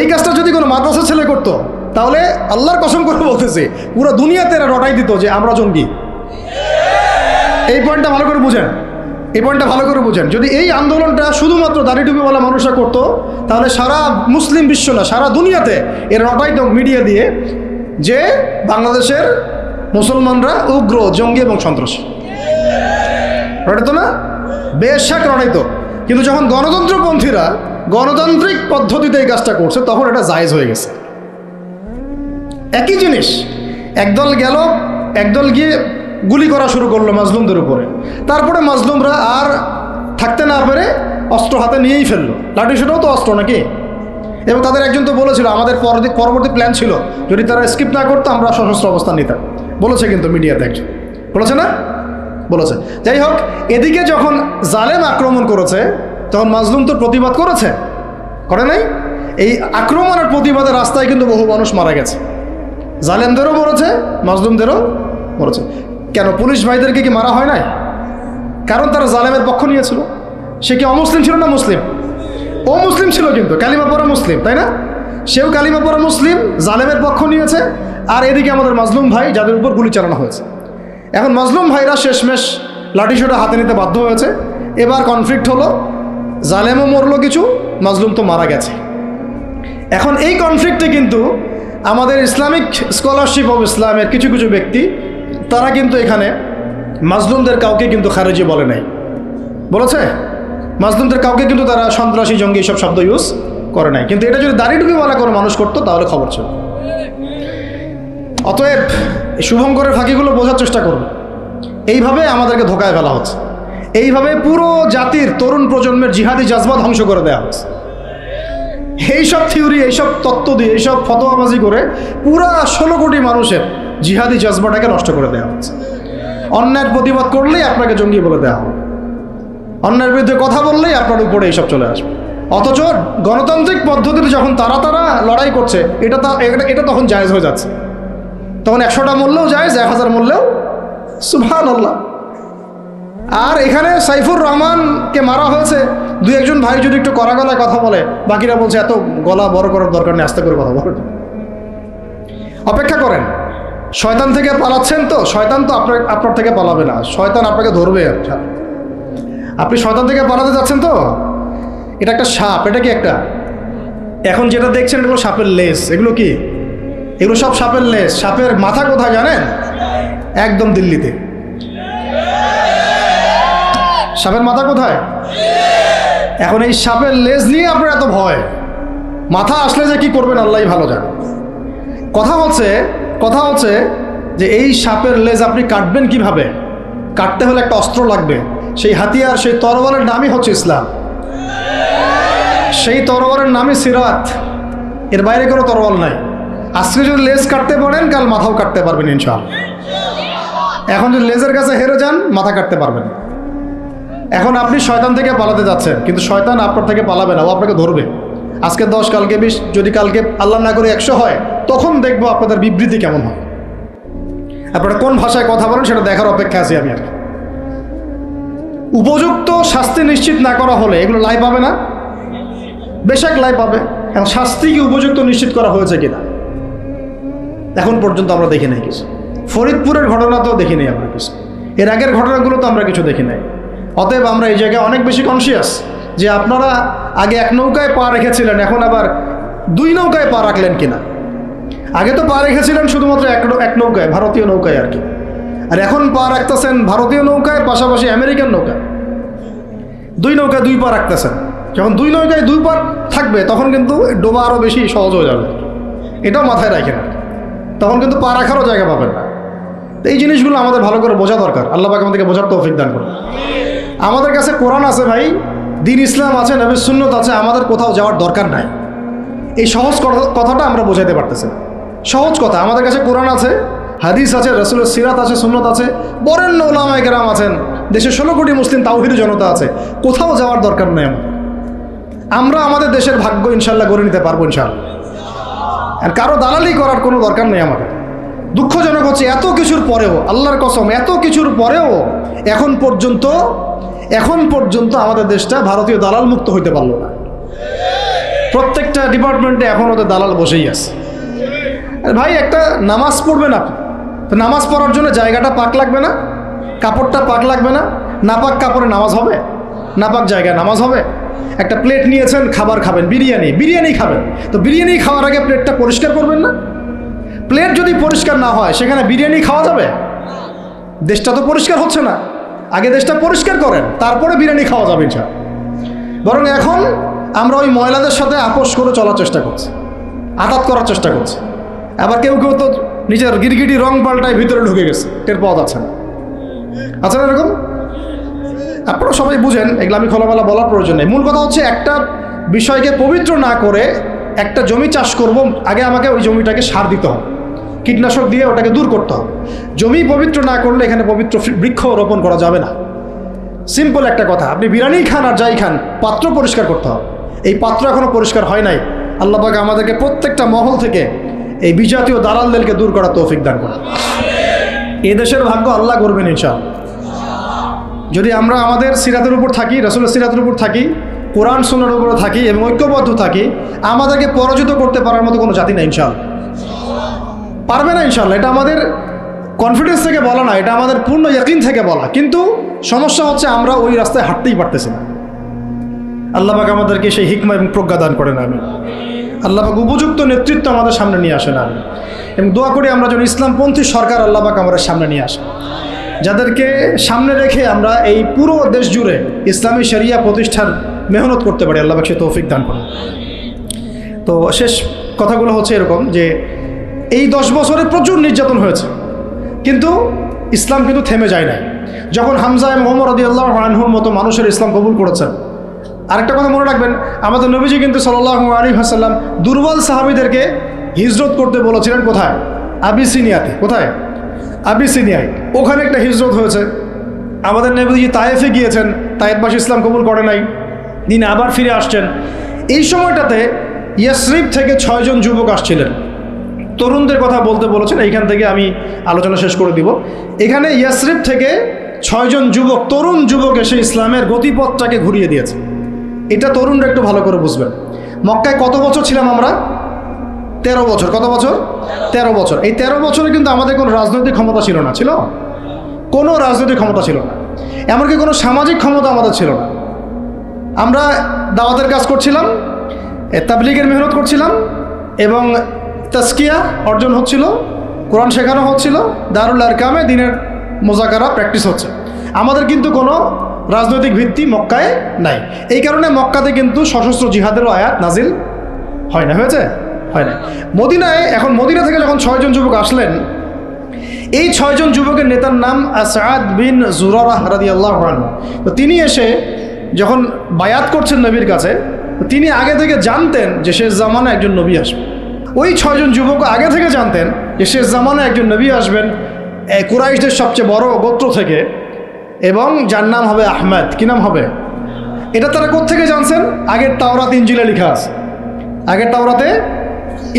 এই কাজটা যদি কোনো মাদ্রাসার ছেলে করতো, তাহলে আল্লাহর কসম করে বলতেছে পুরো দুনিয়াতে এরা রটাই দিত যে আমরা জঙ্গি। এই পয়েন্টটা ভালো করে বুঝেন, এই পয়েন্টটা ভালো করে বুঝেন। যদি এই আন্দোলনটা শুধুমাত্র দাড়ি টুপিওয়ালা মানুষরা করতো, তাহলে সারা মুসলিম বিশ্ব না, সারা দুনিয়াতে এর রটাইতো মিডিয়া দিয়ে যে বাংলাদেশের মুসলমানরা উগ্র, জঙ্গি এবং সন্ত্রাসী। রটাইতো না? বেশাক রটাইতো। কিন্তু যখন গণতন্ত্রপন্থীরা গণতান্ত্রিক পদ্ধতিতে এই কাজটা করছে, তখন এটা জায়েজ হয়ে গেছে। একই জিনিস, একদল গিয়ে গুলি করা শুরু করলো মাজলুমদের উপরে। তারপরে মাজলুমরা আর থাকতে না পেরে অস্ত্র হাতে নিয়েই ফেললো। লাঠি সেটাও তো অস্ত্র নাকি? এবং তাদের একজন তো বলেছিল, আমাদের পরবর্তী প্ল্যান ছিল যদি তারা স্কিপ না করতো আমরা সশস্ত্র অবস্থান নিতাম, বলেছে কিন্তু মিডিয়াতে একজন বলেছে না, বলেছে। যাই হোক, এদিকে যখন জালেম আক্রমণ করেছে, তখন মাজলুম তো প্রতিবাদ করেছে, করে নাই? এই আক্রমণের প্রতিবাদের রাস্তায় কিন্তু বহু মানুষ মারা গেছে। জালেমদেরও মরেছে, মাজলুমদেরও মরেছে। কেন পুলিশ ভাইদেরকে কি মারা হয় নাই? কারণ তারা জালেমের পক্ষ নিয়েছিল, সে কি অমুসলিম ছিল না মুসলিম? ও মুসলিম ছিল, কিন্তু কালিমা পড়া মুসলিম, তাই না? সেও কালিমা পড়া মুসলিম, জালেমের পক্ষ নিয়েছে। আর এদিকে আমাদের মাজলুম ভাই, যাদের উপর গুলি চালানো হয়েছে। এখন মাজলুম ভাইরা শেষমেশ লাঠিসোঁটা হাতে নিতে বাধ্য হয়েছে। এবার কনফ্লিক্ট হলো, জালেমও মরলো কিছু, মাজলুম তো মারা গেছে। এখন এই কনফ্লিক্টে কিন্তু আমাদের ইসলামিক স্কলারশিপ অব ইসলামের কিছু কিছু ব্যক্তি, তারা কিন্তু এখানে মাজলুমদের কাউকে কিন্তু খারেজি বলে নাই, বলেছে? মাজলুমদের কাউকে কিন্তু তারা সন্ত্রাসী, জঙ্গি সব শব্দ ইউজ করে নাই। কিন্তু এটা যদি দাড়ি টুপিওয়ালা কোনো মানুষ করতো তাহলে খবর ছিল। অতএব শুভঙ্করের ফাঁকিগুলো বোঝার চেষ্টা করুন। এইভাবে আমাদেরকে ধোকায় ফেলা হচ্ছে, এইভাবে পুরো জাতির তরুণ প্রজন্মের জিহাদি জাজবা ধ্বংস করে দেওয়া হচ্ছে। এইসব থিওরি, এইসব তত্ত্ব দিয়ে, এইসব ফতোয়াবাজি করে পুরা 16 কোটি মানুষের জিহাদি জাজবাটাকে নষ্ট করে দেওয়া হচ্ছে। অন্যায়ের প্রতিবাদ করলেই আপনাকে জঙ্গি বলে দেওয়া হবে, অন্যায়ের বিরুদ্ধে কথা বললেই আপনার উপরে এইসব চলে আসবে। অথচ গণতান্ত্রিক পদ্ধতিতে যখন তারা লড়াই করছে, এটা তখন জায়েজ হয়ে যাচ্ছে। তখন 100টা মূল্যেও জায়েজ, 1000 মূল্যেও সুবহানাল্লাহ। আর এখানে সাইফুর রহমানকে মারা হয়েছে, 2-1 ভাই যদি একটু কড়া গলায় কথা বলে, বাকিরা বলছে এত গলা বড় করার দরকার নেই, আস্তে করে কথা বলেন। অপেক্ষা করেন, শয়তান থেকে পালাচ্ছেন তো, শয়তান তো আপনার থেকে পালাবে না, শয়তান আপনাকে ধরবে। আপনি শয়তান থেকে পালাতে যাচ্ছেন তো, এটা একটা সাপ। এটা কি একটা, এখন যেটা দেখছেন এগুলো সাপের লেজ। এগুলো কি? এগুলো সব সাপের লেজ। সাপের মাথা কোথায় জানেন? একদম দিল্লিতে। সাপের মাথা কোথায়? এখন এই সাপের লেজ নিয়ে আপনার এত ভয়, মাথা আসলে যে কি করবেন আল্লাহই ভালো জানে। কথা হচ্ছে যে এই সাপের লেজ আপনি কাটবেন কিভাবে? কাটতে হলে একটা অস্ত্র লাগবে। সেই হাতিয়ার, সেই তরবারের নামই হচ্ছে ইসলাম। সেই তরবারের নামই সিরাত। এর বাইরে কোনো তরবাল নাই। আজকে যদি লেজ কাটতে পারেন, কাল মাথাও কাটতে পারবেন ইনশাআল্লাহ। এখন যদি লেজের কাছে হেরে যান, মাথা কাটতে পারবেন। এখন আপনি শয়তান থেকে পালাতে যাচ্ছেন, কিন্তু শয়তান আপনার থেকে পালাবে না, ও আপনাকে ধরবে। আজকে 10, কালকে 20, যদি কালকে আল্লাহ না করে 100 হয়, তখন দেখবো আপনাদের বিবৃতি কেমন হয়। আপনারা কোন ভাষায় কথা বলেন সেটা দেখার অপেক্ষা আছি আমি। আর উপযুক্ত শাস্তি নিশ্চিত না করা হলে এগুলো লাই পাবে না, বেশক লাই পাবে। এখন শাস্তি কি উপযুক্ত নিশ্চিত করা হয়েছে কিনা এখন পর্যন্ত আমরা দেখি নাই কিছু। ফরিদপুরের ঘটনা তো দেখি নাই আমরা কিছু, এর আগের ঘটনাগুলো তো আমরা কিছু দেখি নাই। অতএব আমরা এই জায়গায় অনেক বেশি কনসিয়াস যে আপনারা আগে 1 নৌকায় পা রেখেছিলেন, এখন আবার 2 নৌকায় পা রাখলেন কিনা। আগে তো পা রেখেছিলেন শুধুমাত্র এক নৌকায়, ভারতীয় নৌকায় আর কি। আর এখন পা রাখতেছেন ভারতীয় নৌকায়, পাশাপাশি আমেরিকান নৌকায়। 2 নৌকায় 2 পা রাখতেছেন। যখন 2 নৌকায় 2 পা থাকবে, তখন কিন্তু ডোবা আরও বেশি সহজ হয়ে যাবে। এটাও মাথায় রাখেন, তখন কিন্তু পা রাখারও জায়গা পাবেন না। এই জিনিসগুলো আমাদের ভালো করে বোঝা দরকার। আল্লাহ পাক আমাদেরকে বোঝার তৌফিক দান করুন। আমাদের কাছে কোরআন আছে ভাই, দ্বীন ইসলাম আছে, নবীর সুন্নত আছে, আমাদের কোথাও যাওয়ার দরকার নাই। এই সহজ কথাটা আমরা বোঝাতে পারতেছি না। সহজ কথা, আমাদের কাছে কোরআন আছে, হাদিস আছে, রাসূলের সিরাত আছে, সুন্নত আছে, বরেণ্য উলামায়ে কেরাম আছেন, দেশে 16 কোটি মুসলিম তাওহীদি জনতা আছে। কোথাও যাওয়ার দরকার নেই। আমরা আমাদের দেশের ভাগ্য ইনশাল্লাহ গড়ে নিতে পারবো ইনশাআল্লাহ। আর কারো দালালি করার কোনো দরকার নেই আমাদের। দুঃখজনক হচ্ছে এত কিছুর পরেও, আল্লাহর কসম, এত কিছুর পরেও এখন পর্যন্ত আমাদের দেশটা ভারতীয় দালাল মুক্ত হইতে পারলো না। প্রত্যেকটা ডিপার্টমেন্টে এখন ওদের দালাল বসেই আছে। ভাই একটা নামাজ পড়বেন আপনি, তো নামাজ পড়ার জন্য জায়গাটা পাক লাগবে না, কাপড়টা পাক লাগবে না? নাপাক কাপড়ে নামাজ হবে? নাপাক জায়গায় নামাজ হবে? একটা প্লেট নিয়েছেন, খাবার খাবেন, বিরিয়ানি খাবেন, তো বিরিয়ানি খাওয়ার আগে প্লেটটা পরিষ্কার করবেন না? প্লেট যদি পরিষ্কার না হয়, সেখানে বিরিয়ানি খাওয়া যাবে? দেশটা তো পরিষ্কার হচ্ছে না। আগে দেশটা পরিষ্কার করেন, তারপরে বিরিয়ানি খাওয়া যাবে ইনশাআল্লাহ। বরং এখন আমরা ওই ময়লাদের সাথে আপোষ করে চলার চেষ্টা করছি, আঘাত করার চেষ্টা করছি। আবার কেউ তো নিজের গিরগিটি রং পাল্টায় ভিতরে ঢুকে গেছে, টের পাওয়া যাচ্ছে না। আচ্ছা, এরকম আপনারা সবাই বুঝেন, এগুলো আমি খোলামেলা বলার প্রয়োজন নেই। মূল কথা হচ্ছে, একটা বিষয়কে পবিত্র না করে একটা জমি চাষ করব, আগে আমাকে ওই জমিটাকে সার দিতে হবে, কীটনাশক দিয়ে ওটাকে দূর করতে হবে। জমি পবিত্র না করলে এখানে পবিত্র বৃক্ষ রোপণ করা যাবে না। সিম্পল একটা কথা, আপনি বিরিয়ানি খান আর যাই খান, পাত্র পরিষ্কার করতে হবে। এই পাত্র এখনো পরিষ্কার হয় নাই। আল্লাহ পাক আমাদেরকে প্রত্যেকটা মহল থেকে এই বিজাতীয় দালালদেরকে দূর করার তৌফিক দান করেন। এই দেশের ভাগ্য আল্লাহ করবেন ইনশাআল্লাহ। যদি আমরা আমাদের সিরাতের উপর থাকি, রাসূলের সিরাতের উপর থাকি, কোরআন সুন্নাহর উপর থাকি এবং ঐক্যবদ্ধ থাকি, আমাদেরকে পরাজিত করতে পারার মতো কোনো জাতি না ইনশাআল্লাহ, পারবে না ইনশাআল্লাহ। এটা আমাদের কনফিডেন্স থেকে বলা না, এটা আমাদের পূর্ণ ইয়াকিন থেকে বলা। কিন্তু সমস্যা হচ্ছে আমরা ওই রাস্তায় হাঁটতেই পারতেছি না। আল্লাহ পাক আমাদেরকে সেই হিকমা এবং প্রজ্ঞা দান করেন। আমি আল্লাহ পাক উপযুক্ত নেতৃত্ব আমাদের সামনে নিয়ে আসেন আমি, এবং দোয়া করি আমরা যেন ইসলামপন্থী সরকার আল্লাহ পাক আমাদের সামনে নিয়ে আসেন, যাদেরকে সামনে রেখে আমরা এই পুরো দেশ জুড়ে ইসলামী শরিয়া প্রতিষ্ঠার মেহনত করতে পারি। আল্লাহ পাক সে তৌফিক দান করেন। তো শেষ কথাগুলো হচ্ছে এরকম যে এই 10 বছরে প্রচুর নির্যাতন হয়েছে, কিন্তু ইসলাম কিন্তু থেমে যায় নাই। যখন হামজা এবং ওমর রাদিয়াল্লাহু আনহুর মতো মানুষের ইসলাম কবুল করেছেন। আরেকটা কথা মনে রাখবেন, আমাদের নবীজি কিন্তু সাল্লাল্লাহু আলাইহি ওয়াসাল্লাম দুর্বল সাহাবীদেরকে হিজরত করতে বলেছিলেন। কোথায়? আবিসিনিয়াতে। কোথায়? আবিসিনিয়ায়। ওখানে একটা হিজরত হয়েছে। আমাদের নবীজি তায়েফে গিয়েছেন, তায়েফবাসী ইসলাম কবুল করে নাই, তিনি আবার ফিরে আসছেন। এই সময়টাতে ইয়াসরিব থেকে 6 জন যুবক আসছিলেন, তরুণদের কথা বলতে বলেছেন। এইখান থেকে আমি আলোচনা শেষ করে দিব। এখানে ইয়াসরিব থেকে 6 জন যুবক, তরুণ যুবক এসে ইসলামের গতিপথটাকে ঘুরিয়ে দিয়েছে। এটা তরুণরা একটু ভালো করে বুঝবেন। মক্কায় কত বছর ছিলাম আমরা? 13 বছর। কত বছর? 13 বছর। এই 13 বছরে কিন্তু আমাদের কোনো রাজনৈতিক ক্ষমতা ছিল না, ছিল কোনো রাজনৈতিক ক্ষমতা ছিল না, এমনকি কোনো সামাজিক ক্ষমতা আমাদের ছিল না। আমরা দাওয়াতের কাজ করছিলাম, তাবলীগের মেহনত করছিলাম, এবং তাজকিয়া অর্জন হচ্ছিল, কোরআন শেখানো হচ্ছিল, দারুল আরকামে দিনের মোজাকারা প্র্যাকটিস হচ্ছে। আমাদের কিন্তু কোনো রাজনৈতিক ভিত্তি মক্কায় নাই। এই কারণে মক্কাতে কিন্তু সশস্ত্র জিহাদেরও আয়াত নাজিল হয় না। হয়েছে? হয় না। মদিনায়, এখন মদিনা থেকে যখন 6 জন যুবক আসলেন, এই 6 জন যুবকের নেতার নাম আসাদ বিন জুরারাহ রাদিয়াল্লাহু আনহু। তো তিনি এসে যখন বায়াত করছেন নবীর কাছে, তিনি আগে থেকে জানতেন যে শেষ জামানায় একজন নবী আসবে। ওই 6 জন যুবক আগে থেকে জানতেন যে শেষ জামানায় একজন নবী আসবেন কুরাইশদের সবচেয়ে বড় গোত্র থেকে, এবং যার নাম হবে আহমেদ। কি নাম হবে? এটা তারা কোত্থেকে জানছেন? আগের তাওরাত ইনজিলে লেখা আছে, আগের তাওরাতে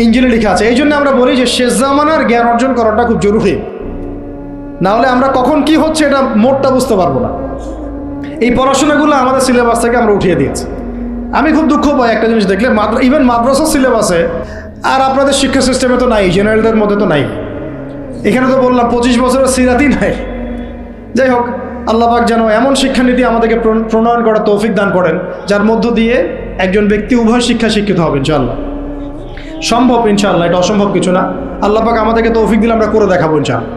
ইনজিলে লেখা আছে। এই জন্য আমরা বলি যে শেষ জামানার জ্ঞান অর্জন করাটা খুব জরুরি, না হলে আমরা কখন কি হচ্ছে এটা মোটটা বুঝতে পারবো না। এই পড়াশোনাগুলো আমাদের সিলেবাস থেকে আমরা উঠিয়ে দিয়েছি। আমি খুব দুঃখ পাই একটা জিনিস দেখলে, ইভেন মাদ্রাসার সিলেবাসে আর আপনাদের শিক্ষা সিস্টেমে তো নাই, জেনারেলদের মধ্যে তো নাই। এখানে তো বললাম 25 বছরের সিরাতই নাই। যাই হোক, আল্লাহ পাক যেন এমন শিক্ষানীতি আমাদেরকে প্রণয়ন করার তৌফিক দান করেন, যার মধ্য দিয়ে একজন ব্যক্তি উভয় শিক্ষা শিক্ষিত হবে ইনশাআল্লাহ। সম্ভব ইনশাআল্লাহ, এটা অসম্ভব কিছু না। আল্লাহ পাক আমাদেরকে তৌফিক দিলে আমরা করে দেখাবো ইনশাআল্লাহ।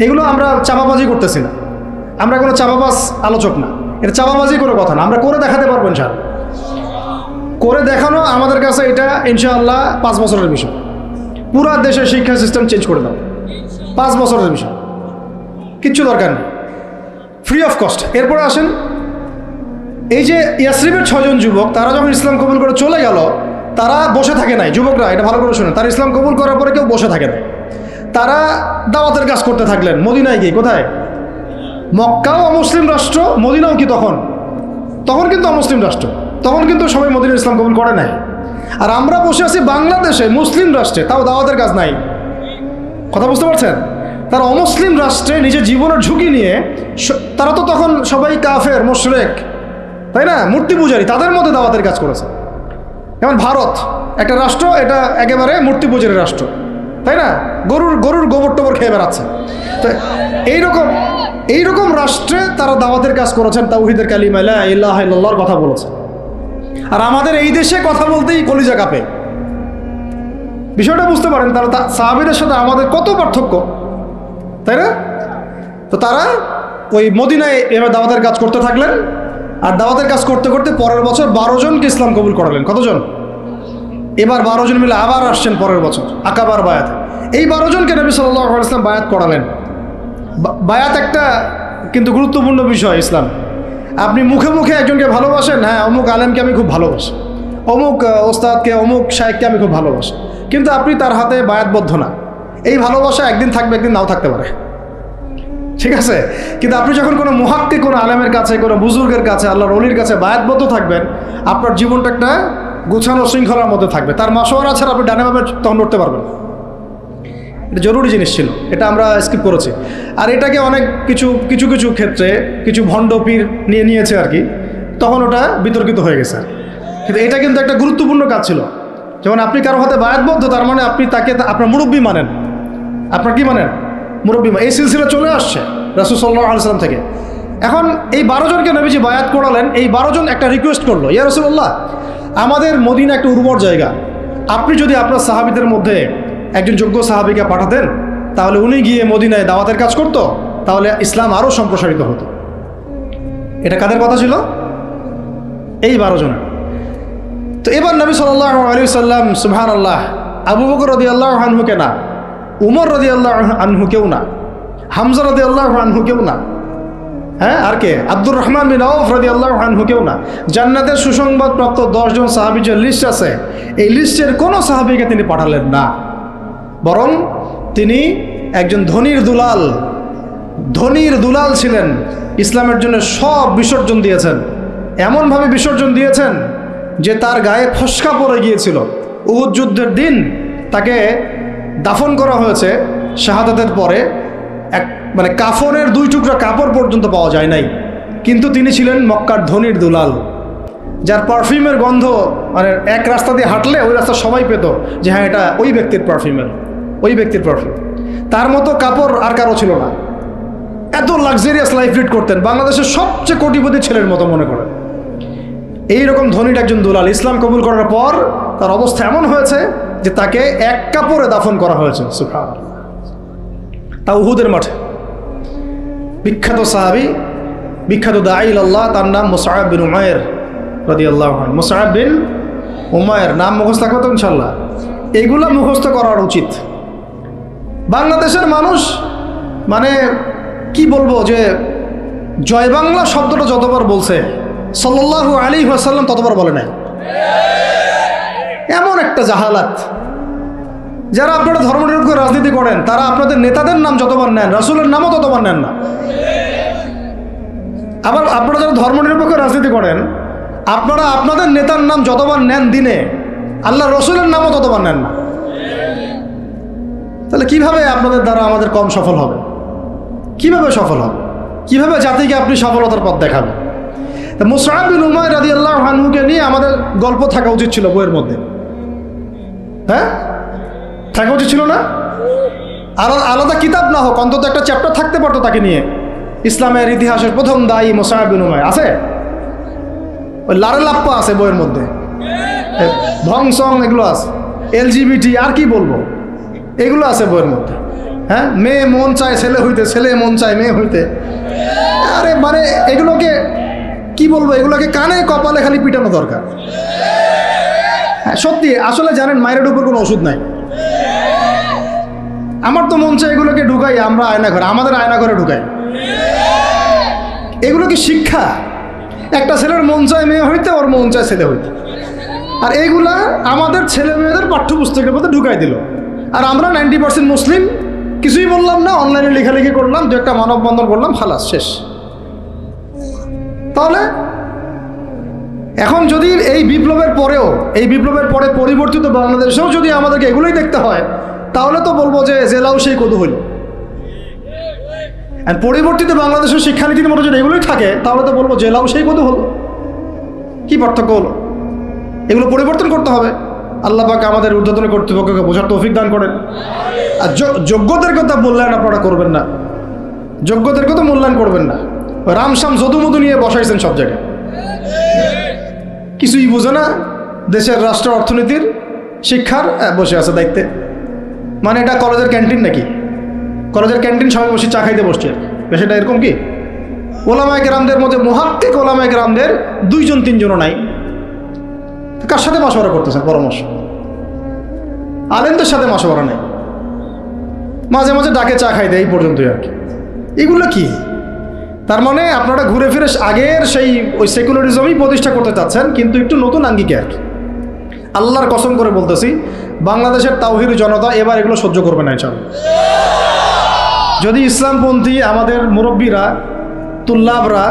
এগুলো আমরা চাপাবাজি করতেছি না, আমরা কোনো চাপাবাজ আলোচক না, এটা চাপাবাজি কোনো কথা না, আমরা করে দেখাতে পারবো ইনশাআল্লাহ। করে দেখানো আমাদের কাছে এটা ইনশাআল্লাহ 5 বছরের বিষয়। পুরা দেশের শিক্ষা সিস্টেম চেঞ্জ করে দাও, 5 বছরের বিষয়, কিচ্ছু দরকার নেই, ফ্রি অফ কস্ট। এরপরে আসেন, এই যে ইয়াসরিবের 6 জন যুবক, তারা যখন ইসলাম কবুল করে চলে গেল, তারা বসে থাকে নাই। যুবকরা এটা ভালো করে শুনে, তারা ইসলাম কবুল করার পরে কেউ বসে থাকে না, তারা দাওয়াতের কাজ করতে থাকলেন। মদিনায় গিয়ে, কোথায়? মক্কাও অমুসলিম রাষ্ট্র, মদিনাও কি তখন? তখন কিন্তু অমুসলিম রাষ্ট্র, তখন কিন্তু সবাই মদিনার ইসলাম কবুল করে নাই। আর আমরা বসে আছি বাংলাদেশে মুসলিম রাষ্ট্রে, তাও দাওয়াতের কাজ নাই। কথা বুঝতে পারছেন? তারা অমুসলিম রাষ্ট্রে নিজের জীবনের ঝুঁকি নিয়ে, তারা তো তখন সবাই কাফের, মুশরিক, তাই না, মূর্তি পূজারী, তাদের মধ্যে দাওয়াতের কাজ করেছে। যেমন ভারত একটা রাষ্ট্র, এটা একেবারে মূর্তি পূজারী রাষ্ট্র, তাই না, গরুর গোবর টোবর খেয়ে বেড়াচ্ছে। তো এইরকম রাষ্ট্রে তারা দাওয়াতের কাজ করেছেন, তাওহীদের কালিমা লা ইলাহা ইল্লাল্লাহর কথা বলেছে। আর আমাদের এই দেশে কথা বলতেই কলিজা কাঁপে। বিষয়টা বুঝতে পারেন, তারা সাহাবীদের সাথে আমাদের কত পার্থক্য, তাই না? তো তারা ওই মদিনায় এবার দাওয়াতের কাজ করতে থাকলেন, আর দাওয়াতের কাজ করতে করতে পরের বছর 12 জনকে ইসলাম কবুল করালেন। কতজন? এবার 12 জন মিলে আবার আসছেন পরের বছর আকাবার বায়াতে। এই 12 জনকে নবী সাল্লাল্লাহু আলাইহি ওয়াসাল্লাম বায়াত করালেন। বায়াত একটা কিন্তু গুরুত্বপূর্ণ বিষয় ইসলাম। আপনি মুখে মুখে একজনকে ভালোবাসেন, হ্যাঁ অমুক আলেমকে আমি খুব ভালোবাসি, অমুক ওস্তাদকে, অমুক শায়েখকে আমি খুব ভালোবাসি, কিন্তু আপনি তার হাতে বায়াতবদ্ধ না। এই ভালোবাসা একদিন থাকবে, একদিন নাও থাকতে পারে, ঠিক আছে? কিন্তু আপনি যখন কোনো মুহাক্কিক, কোনো আলেমের কাছে, কোনো বুজুর্গের কাছে, আল্লাহর ওলির কাছে বায়াতবদ্ধ থাকবেন, আপনার জীবনটা একটা গুছানো শৃঙ্খলার মধ্যে থাকবে। তার মাসোয়ারা ছাড়া আপনি ডানে বামে তখন উঠতে পারবেন। এটা জরুরি জিনিস ছিল, এটা আমরা স্কিপ করেছি। আর এটাকে অনেক কিছু কিছু কিছু ক্ষেত্রে কিছু ভণ্ড পীর নিয়ে নিয়েছে আর কি, তখন ওটা বিতর্কিত হয়ে গেছে। কিন্তু এটা কিন্তু একটা গুরুত্বপূর্ণ কাজ ছিল। যেমন আপনি কারো হাতে বায়াতবদ্ধ, তার মানে আপনি তাকে আপনার মুরব্বী মানেন। আপনার কি মানেন? মুরব্বী। এই সিলসিলা চলে আসছে রাসূল সাল্লাল্লাহু আলাইহি ওয়াসাল্লাম থেকে। এখন এই 12 জনকে নবীজি বায়াত করালেন। এই 12 জন একটা রিকোয়েস্ট করলো, ইয়া রাসূলুল্লাহ, আমাদের মদিনা একটা উর্বর জায়গা, আপনি যদি আপনার সাহাবীদের মধ্যে একজন যোগ্য সাহাবীকে পাঠাতেন, তাহলে উনি গিয়ে মদিনায় দাওয়াতের কাজ করত, তাহলে ইসলাম আরও সম্প্রসারিত হতো। এটা কাদের কথা ছিল? এই 12 জনের। তো এবার নবী সাল্লাল্লাহু আলাইহি ওয়াসাল্লাম, সুবহানাল্লাহ, আবু বকর রাদিয়াল্লাহু আনহুকে না, উমর রাদিয়াল্লাহু আনহুকেও না, হামজা রাদিয়াল্লাহু আনহুকেও না, হ্যাঁ, আর কে? আব্দুর রহমান বিন আউফ রাদিয়াল্লাহু আনহুকেও না। জান্নাতের সুসংবাদপ্রাপ্ত 10 জন সাহাবীর যে লিস্ট আছে, এই লিস্টের কোনো সাহাবীকে তিনি পাঠালেন না, বরং তিনি একজন ধনীর দুলাল ছিলেন। ইসলামের জন্য সব বিসর্জন দিয়েছেন, এমনভাবে বিসর্জন দিয়েছেন যে তার গায়ে ফসকা পড়ে গিয়েছিল। উহুদ যুদ্ধের দিন তাকে দাফন করা হয়েছে শাহাদাতের পরে, মানে কাফনের 2 টুকরা কাপড় পর্যন্ত পাওয়া যায় নাই। কিন্তু তিনি ছিলেন মক্কার ধনীর দুলাল, যার পারফিউমের গন্ধ মানে এক রাস্তা দিয়ে হাঁটলে ওই রাস্তা সবাই পেত যে হ্যাঁ, এটা ওই ব্যক্তির পারফিউম। তার মতো কাপড় আর কারো ছিল না। এত লাক্সারিয়াস লাইফ লিড করতেন, বাংলাদেশের সবচেয়ে কোটিপতি ছেলের মতো মনে করেন। এইরকম ধনীর একজন দুলাল ইসলাম কবুল করার পর তার অবস্থা এমন হয়েছে যে তাকে এক কাপড়ে দাফন করা হয়েছে, সুবহানাল্লাহ, তা উহুদের মাঠে। বিখ্যাত সাহাবী, বিখ্যাত দাঈ ইলাল্লাহ, তার নাম মুসআব বিন উমাইর রাদিয়াল্লাহু আনহু। মুসআব বিন উমাইর নাম মুখস্থ থাকবে তো ইনশাআল্লাহ। এগুলো মুখস্থ করার উচিত। বাংলাদেশের মানুষ মানে কি বলবো, যে জয় বাংলা শব্দটা যতবার বলছে সাল্লাল্লাহু আলাইহি ওয়াসাল্লাম ততবার বলে নাই। এমন একটা জাহালাত। যারা আপনারা ধর্মনিরপেক্ষ রাজনীতি করেন, তারা আপনাদের নেতাদের নাম যতবার নেন, রাসূলের নামও ততবার নেন না। আবার আপনারা যারা ধর্মনিরপেক্ষ রাজনীতি করেন, আপনারা আপনাদের নেতার নাম যতবার নেন দিনে, আল্লাহ রসুলের নামও ততবার নেন না। তাহলে কিভাবে আপনাদের দ্বারা আমাদের কম সফল হবে? কিভাবে সফল হবে? কিভাবে জাতিকে আপনি সফলতার পথ দেখাবেন? মুসআব বিন উমাইর রাদিয়াল্লাহু আনহুকে নিয়ে আমাদের গল্প থাকা উচিত ছিল বইয়ের মধ্যে, হ্যাঁ, থাকা উচিত ছিল না? আলাদা কিতাব না হোক, অন্তত একটা চ্যাপ্টার থাকতে পারতো তাকে নিয়ে। ইসলামের ইতিহাসের প্রথম দায়ী মুসআব বিন উমাইর আছে, ওই লারে লাপ্পা আছে বইয়ের মধ্যে, ভংসং এগুলো আছে, LGBT আর কি বলবো, এগুলো আছে বইয়ের মধ্যে। হ্যাঁ, মেয়ে মন চায় ছেলে হইতে, ছেলে মন চায় মেয়ে হইতে। আরে মানে এগুলোকে কি বলবো, এগুলোকে কানে কপালে খালি পিটানো দরকার। হ্যাঁ সত্যি, আসলে জানেন মায়ের উপর কোনো ওষুধ নাই। আমার তো মন চায় এগুলোকে ঢুকাই আমরা আয়নাঘরে, আমাদের আয়নাঘরে ঢুকাই। এগুলো কি শিক্ষা? একটা ছেলের মন চায় মেয়ে হইতে, ওর মন চায় ছেলে হইতে, আর এইগুলা আমাদের ছেলে মেয়েদের পাঠ্যপুস্তকের মধ্যে ঢুকাই দিল। আর আমরা 90% মুসলিম, কিছুই বললাম না, অনলাইনে লেখালেখি করলাম, 2 একটা মানববন্ধন করলাম, খালাস, শেষ। তাহলে এখন যদি এই বিপ্লবের পরে পরিবর্তিত বাংলাদেশেও যদি আমাদেরকে এগুলোই দেখতে হয়, তাহলে তো বলবো যে জেলাও সেই কদু হইল। আর পরিবর্তিত বাংলাদেশের শিক্ষানীতির মতো যদি এগুলোই থাকে, তাহলে তো বলবো জেলাও সেই কদু হলো। কি পার্থক্য হলো? এগুলো পরিবর্তন করতে হবে। আল্লাহ পাক আমাদের ঊর্ধ্বতন কর্তৃপক্ষকে বোঝার তৌফিক দান করেন। আর যোগ্যদের কথা মূল্যায়ন আপনারা করবেন না, যোগ্যদের কথা মূল্যায়ন করবেন না। রামসাম যদুমধু নিয়ে বসাইছেন সব জায়গায়, কিছুই বোঝে না দেশের রাষ্ট্র অর্থনীতির শিক্ষার, বসে আছে দায়িত্বে। মানে এটা কলেজের ক্যান্টিন নাকি? কলেজের ক্যান্টিন সবাই বসে চা খাইতে বসছে, সেটা এরকম কি? ওলামায়ে কেরামদের মধ্যে মুহাক্কিক ওলামায়ে কেরামদের 2-3জনও নাই। কার সাথে মাশওয়ারা করতেছেন? পরামর্শ আলেমদের সাথে মাশওয়ারা নেই, মাঝে মাঝে ডাকে চা খাইতে, এই পর্যন্তই আর কি। এগুলো কি? তার মানে আপনারা ঘুরে ফিরে আগের সেই ওই সেকুলারিজমই প্রতিষ্ঠা করতে চাচ্ছেন, কিন্তু একটু নতুন আঙ্গিকে আর কি। আল্লাহর কসম করে বলতেছি, বাংলাদেশের তাওহীদি জনতা এবার এগুলো সহ্য করবে না ইনশাআল্লাহ। যদি ইসলামপন্থী আমাদের মুরব্বীরা, তুল্লাবরা,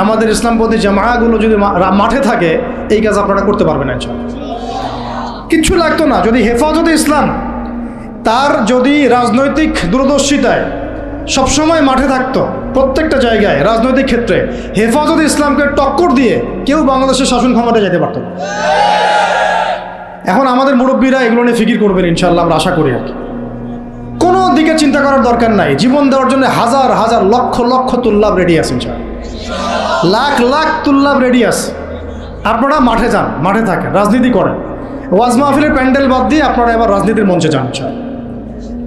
আমাদের ইসলামপন্থী জামাআগুলো যদি মাঠে থাকে, এই কাজ আপনারা করতে পারবেন না ইনশাআল্লাহ। কিচ্ছু লাগতো না যদি হেফাজতে ইসলাম তার যদি রাজনৈতিক দূরদর্শিতায় সবসময় মাঠে থাকতো, প্রত্যেকটা জায়গায় রাজনৈতিক ক্ষেত্রে হেফাজত ইসলামকে টক্কর দিয়ে কেউ বাংলাদেশের শাসন ক্ষমতায় যেতে পারত না। এখন আমাদের মুরব্বীরা এগুলো নিয়ে ফিকির করবেন ইনশাআল্লাহ, আমরা আশা করি আর কি। কোনো দিকে চিন্তা করার দরকার নাই, জীবন দেওয়ার জন্য হাজার হাজার লক্ষ লক্ষ তুল্লাব রেডি আছে ইনশাআল্লাহ, লাখ লাখ তুল্লাব রেডি আছে। আপনারা মাঠে যান, মাঠে থাকেন, রাজনীতি করেন, ওয়াজ মাহফিলের প্যান্ডেল বাদ দিয়ে আপনারা এবার রাজনীতির মঞ্চে যান ইনশাআল্লাহ।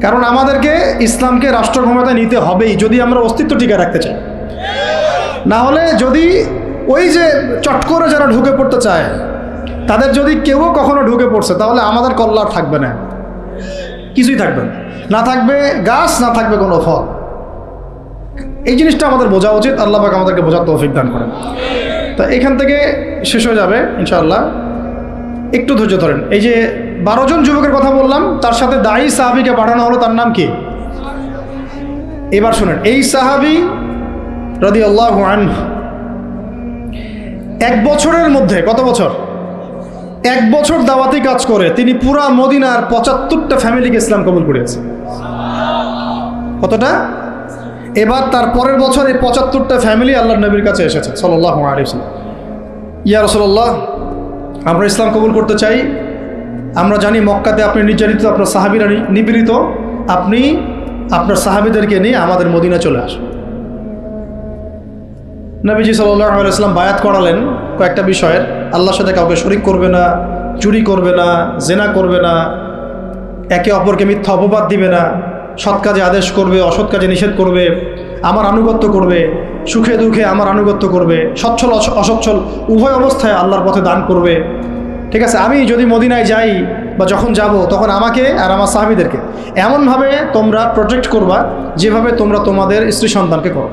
কারণ আমাদেরকে ইসলামকে রাষ্ট্র ক্ষমতায় নিতে হবেই যদি আমরা অস্তিত্ব টিকে রাখতে চাই। না হলে যদি ওই যে চট করে যারা ঢুকে পড়তে চায় তাদের যদি কেউ কখনো ঢুকে পড়ছে তাহলে আমাদের কল্যাণ থাকবে না, কিছুই থাকবে না, না থাকবে গাছ, না থাকবে কোনো ফল। এই জিনিসটা আমাদের বোঝা উচিত। আল্লাহ পাক আমাদেরকে বোঝার তৌফিক দান করেন। তো এখান থেকে শেষ হয়ে যাবে ইনশাআল্লাহ, একটু ধৈর্য ধরেন। এই যে 12 জন যুবকের কথা বললাম, তার সাথে দায়ী সাহাবীকে পাঠানো হলো, তার নাম কি? এবার শুনেন, এই সাহাবী রাদিয়াল্লাহু আনহু 1 বছরের মধ্যে, কত বছর? 1 বছর দাওয়াতি কাজ করে তিনি পুরা মদিনার 75টা ফ্যামিলিকে ইসলাম কবুল করেছে। কতটা? এবার তার পরের বছর এই 75টা ফ্যামিলি আল্লাহর নবীর কাছে এসেছে সাল্লাল্লাহু আলাইহি ওয়াসাল্লাম। ইয়া রাসূলুল্লাহ, আমরা ইসলাম কবুল করতে চাই। আমরা জানি মক্কাতে আপনি নির্যাতিত, আপনার সাহাবীরা নিপীড়িত, আপনি আপনার সাহাবীদেরকে নিয়ে আমাদের মদিনা চলে আসুন। নবীজি সাল্লাল্লাহু আলাইহি ওয়াসাল্লাম বায়াত করালেন কয়েকটা বিষয়ের। আল্লাহর সাথে কাউকে শরীক করবে না, চুরি করবে না, জেনা করবে না, একে অপরকে মিথ্যা অপবাদ দিবে না, সৎ কাজে আদেশ করবে, অসৎ কাজে নিষেধ করবে, আমার আনুগত্য করবে, সুখে দুঃখে আমার আনুগত্য করবে, সচ্ছল অসচ্ছল উভয় অবস্থায় আল্লাহর পথে দান করবে। ঠিক আছে, আমি যদি মদিনায় যাই বা যখন যাব তখন আমাকে আর আমার সাহাবীদেরকে এমনভাবে তোমরা প্রোটেক্ট করবা যেভাবে তোমরা তোমাদের স্ত্রী সন্তানকে করো।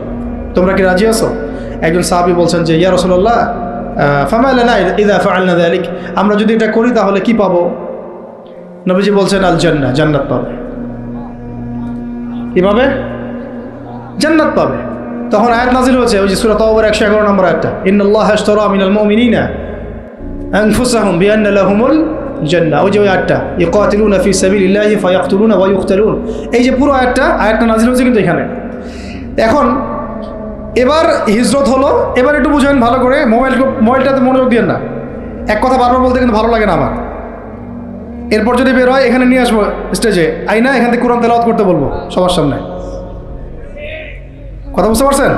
তোমরা কি রাজি আছো? একজন সাহাবী বলছেন যে ইয়া রাসূলুল্লাহ ফামা লানা ইযা ফাআলনা যালিক, আমরা যদি এটা করি তাহলে কি পাবো? নবীজি বলছেন আল জান্নাহ, জান্নাত পাবে। কিভাবে? জান্নাত পাবে। তখন আয়াত নাজিল হয়েছে, ওই যে সূরা তাওবার 111 নম্বর আয়াতটা, ইন্নাল্লাহা আশতারা মিনাল মুমিনিনা আনফুসাহুম বিআন্না লাহুমুল জান্নাহ। ওই যে ওই আয়াতটা, ইকাতিলুনা ফি সাবিলিল্লাহি ফায়াকতুলুনা ওয়া ইউকতালুন, এই যে পুরো আয়াতটা নাজিল হয়েছে কিন্তু এখানে। এখন এবার হিজরত হলো। এবার একটু বুঝেন ভালো করে, মোবাইলটাতে মনোযোগ দিয়েন না, এক কথা বারবার বলতে কিন্তু ভালো লাগে না আমার। এরপর যদি বের হয় এখানে নিয়ে আসবো স্টেজে, আইনা এখান থেকে কোরআন তেলাওয়াত করতে বলবো সবার সামনে। কথা বুঝতে পারছেন?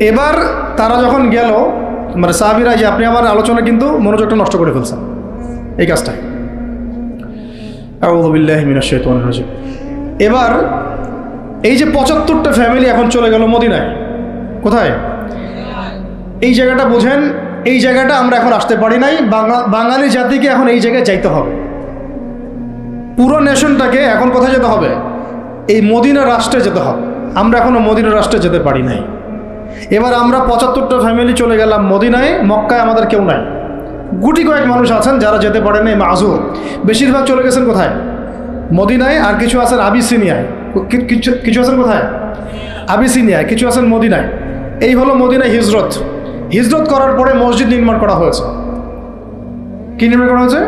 এবার তারা যখন গেল, মানে সাহাবীরা, যে আপনি আমার আলোচনা কিন্তু মনোযোগটা নষ্ট করে ফেলছেন এই কাজটা। আউযু বিল্লাহি মিনাশ শাইতানির রাজিম। এবার এই যে 75টা ফ্যামিলি এখন চলে গেল মদিনায়। কোথায়? এই জায়গাটা বুঝেন, এই জায়গাটা আমরা এখন আসতে পারি নাই। বাঙালি জাতিকে এখন এই জায়গায় যাইতে হবে। পুরো নেশনটাকে এখন কোথায় যেতে হবে? এই মদিনা রাষ্ট্রে যেতে হবে। আমরা এখনো মদিনা রাষ্ট্রে যেতে পারি নাই। এবার আমরা 75টা ফ্যামিলি চলে গেলাম মদিনায়। মক্কায় আমাদের কেউ নাই, গুটি কয়েক মানুষ আছেন যারা যেতে পারে নাই, মাযুর। বেশিরভাগ চলে গেছেন কোথায়? মদিনায়। আর কিছু আছেন আবিসিনিয়ায়, কিছু আছেন কোথায়? আবিসিনিয়ায়, কিছু আছেন মদিনায়। এই হলো মদিনায় হিজরত। হিজরত করার পরে মসজিদ নির্মাণ করা হয়েছে। কি নির্মাণ করা হয়েছে?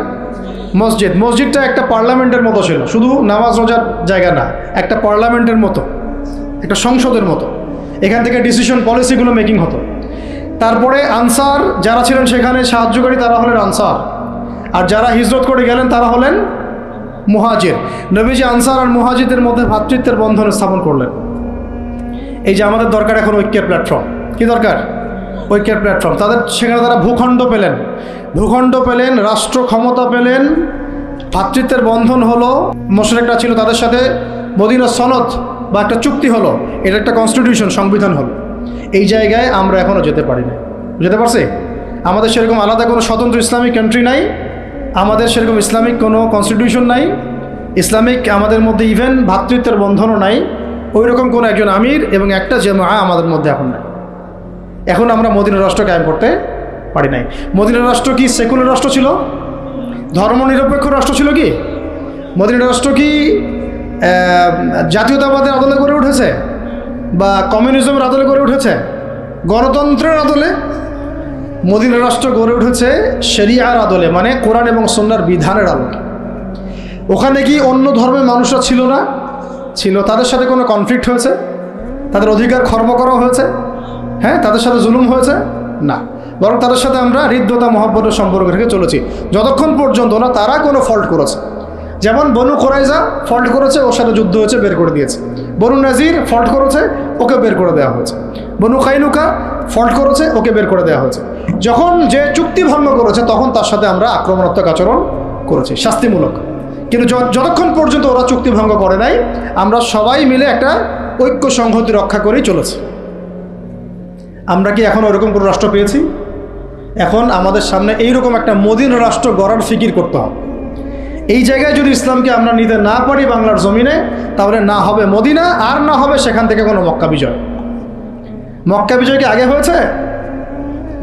মসজিদ। মসজিদটা একটা পার্লামেন্টের মতো ছিল, শুধু নামাজ রোজার জায়গা না, একটা পার্লামেন্টের মতো, একটা সংসদের মতো। এখান থেকে ডিসিশন পলিসিগুলো মেকিং হতো। তারপরে আনসার যারা ছিলেন সেখানে সাহায্যকারী, তারা হলেন আনসার। আর যারা হিজরত করে গেলেন তারা হলেন মুহাজির। নবীজি আনসার আর মুহাজিরদের মধ্যে ভ্রাতৃত্বের বন্ধন স্থাপন করলেন। এই যে আমাদের দরকার এখন ঐক্যের প্ল্যাটফর্ম। কি দরকার? ঐক্যের প্ল্যাটফর্ম। সেখানে তারা ভূখণ্ড পেলেন, রাষ্ট্র ক্ষমতা পেলেন, ভ্রাতৃত্বের বন্ধন হলো। মুশরিকরা ছিল, তাদের সাথে মদিনা সনদ বা একটা চুক্তি হলো, এটা একটা কনস্টিটিউশন, সংবিধান হলো। এই জায়গায় আমরা এখনও যেতে পারি না। যেতে পারছি? আমাদের সেরকম আলাদা কোনো স্বতন্ত্র ইসলামিক কান্ট্রি নাই, আমাদের সেরকম ইসলামিক কোনো কনস্টিটিউশন নাই, ইসলামিক আমাদের মধ্যে ইভেন ভ্রাতৃত্বের বন্ধনও নাই। ওই রকম কোনো একজন আমির এবং একটা জামাআ আমাদের মধ্যে এখন নাই। এখন আমরা মদিনা রাষ্ট্র কায়েম করতে পারি নাই। মদিনা রাষ্ট্র কি সেকুলার রাষ্ট্র ছিল? ধর্মনিরপেক্ষ রাষ্ট্র ছিল কি? মদিনা রাষ্ট্র কি জাতীয়তাবাদের আদলে গড়ে উঠেছে বা কমিউনিজমের আদলে গড়ে উঠেছে? গণতন্ত্রের আদলে? মদিনা রাষ্ট্র গড়ে উঠেছে শরিয়ার আদলে, মানে কোরআন এবং সুন্নাহর বিধানের আলোকে। ওখানে কি অন্য ধর্মের মানুষরা ছিল না? ছিল। তাদের সাথে কোনো কনফ্লিক্ট হয়েছে? তাদের অধিকার খর্ব করা হয়েছে? হ্যাঁ, তাদের সাথে জুলুম হয়েছে? না, বরং তাদের সাথে আমরা হৃদ্যতা মহব্বতের সম্পর্ক রেখে চলেছি যতক্ষণ পর্যন্ত না তারা কোনো ফল্ট করেছে। যেমন বনু কোরাইজা ফল্ট করেছে, ওর সাথে যুদ্ধ হয়েছে, বের করে দিয়েছে। বনু নাজির ফল্ট করেছে, ওকে বের করে দেওয়া হয়েছে। বনু কাইনুকা ফল্ট করেছে, ওকে বের করে দেওয়া হয়েছে। যখন যে চুক্তি ভঙ্গ করেছে তখন তার সাথে আমরা আক্রমণাত্মক আচরণ করেছি, শাস্তিমূলক। কিন্তু যতক্ষণ পর্যন্ত ওরা চুক্তি ভঙ্গ করে নাই, আমরা সবাই মিলে একটা ঐক্য সংহতি রক্ষা করেই চলেছি। আমরা কি এখন ওইরকম কোনো রাষ্ট্র পেয়েছি? এখন আমাদের সামনে এইরকম একটা মদিনা রাষ্ট্র গড়ার ফিকির করতে হবে। এই জায়গায় যদি ইসলামকে আমরা নিতে না পারি বাংলার জমিনে, তাহলে না হবে মদিনা, আর না হবে সেখান থেকে কোনো মক্কা বিজয়। মক্কা বিজয় কি আগে হয়েছে?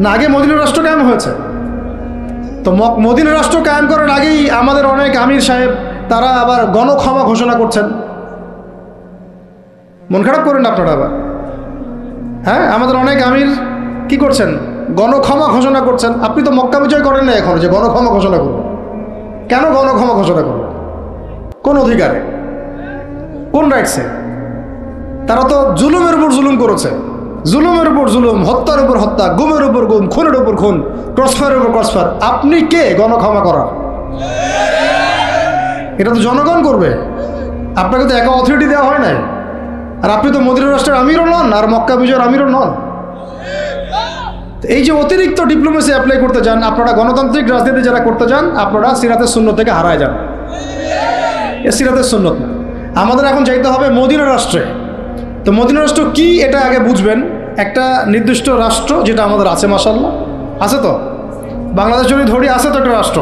না, আগে মদিনা রাষ্ট্র কায়েম হয়েছে। তো মদিনা রাষ্ট্র কায়েম করার আগেই আমাদের অনেক আমির সাহেব তারা আবার গণক্ষমা ঘোষণা করছেন। মন খারাপ করেন আপনারা আবার? হ্যাঁ, আমাদের অনেক আমির কি করছেন? গণক্ষমা ঘোষণা করছেন। আপনি তো মক্কা বিজয় করেন না এখন যে গণক্ষমা ঘোষণা করবেন। কেন গণক্ষমা ঘোষণা করবেন? কোন অধিকারে, কোন রাইটসে? তারা তো জুলুমের উপর জুলুম করেছে, জুলুমের উপর জুলুম, হত্যার উপর হত্যা, গুমের উপর গুম, খুনের উপর খুন, ক্রসফায়ারের উপর ক্রসফায়ার। আপনি কে গণক্ষমা করার? এটা তো জনগণ করবে। আপনাকে তো একা অথরিটি দেওয়া হয় নাই। আর আপনি তো মদিনা রাষ্ট্রের আমিরও নন, আর মক্কা বিজয়ের আমিরও নন। এই যে অতিরিক্ত ডিপ্লোমেসি অ্যাপ্লাই করতে যান আপনারা, গণতান্ত্রিক রাজনীতি যারা করতে যান, আপনারা সিরাতের সুন্নত থেকে হারায় যান। এ সিরাতের সুন্নত না। আমাদের এখন যাইতে হবে মদিনা রাষ্ট্রে। তো মদিনা রাষ্ট্র কি এটা আগে বুঝবেন। একটা নির্দিষ্ট রাষ্ট্র যেটা আমাদের আছে, মাশাআল্লাহ আছে। তো বাংলাদেশ যদি ধরি, আছে তো একটা রাষ্ট্র।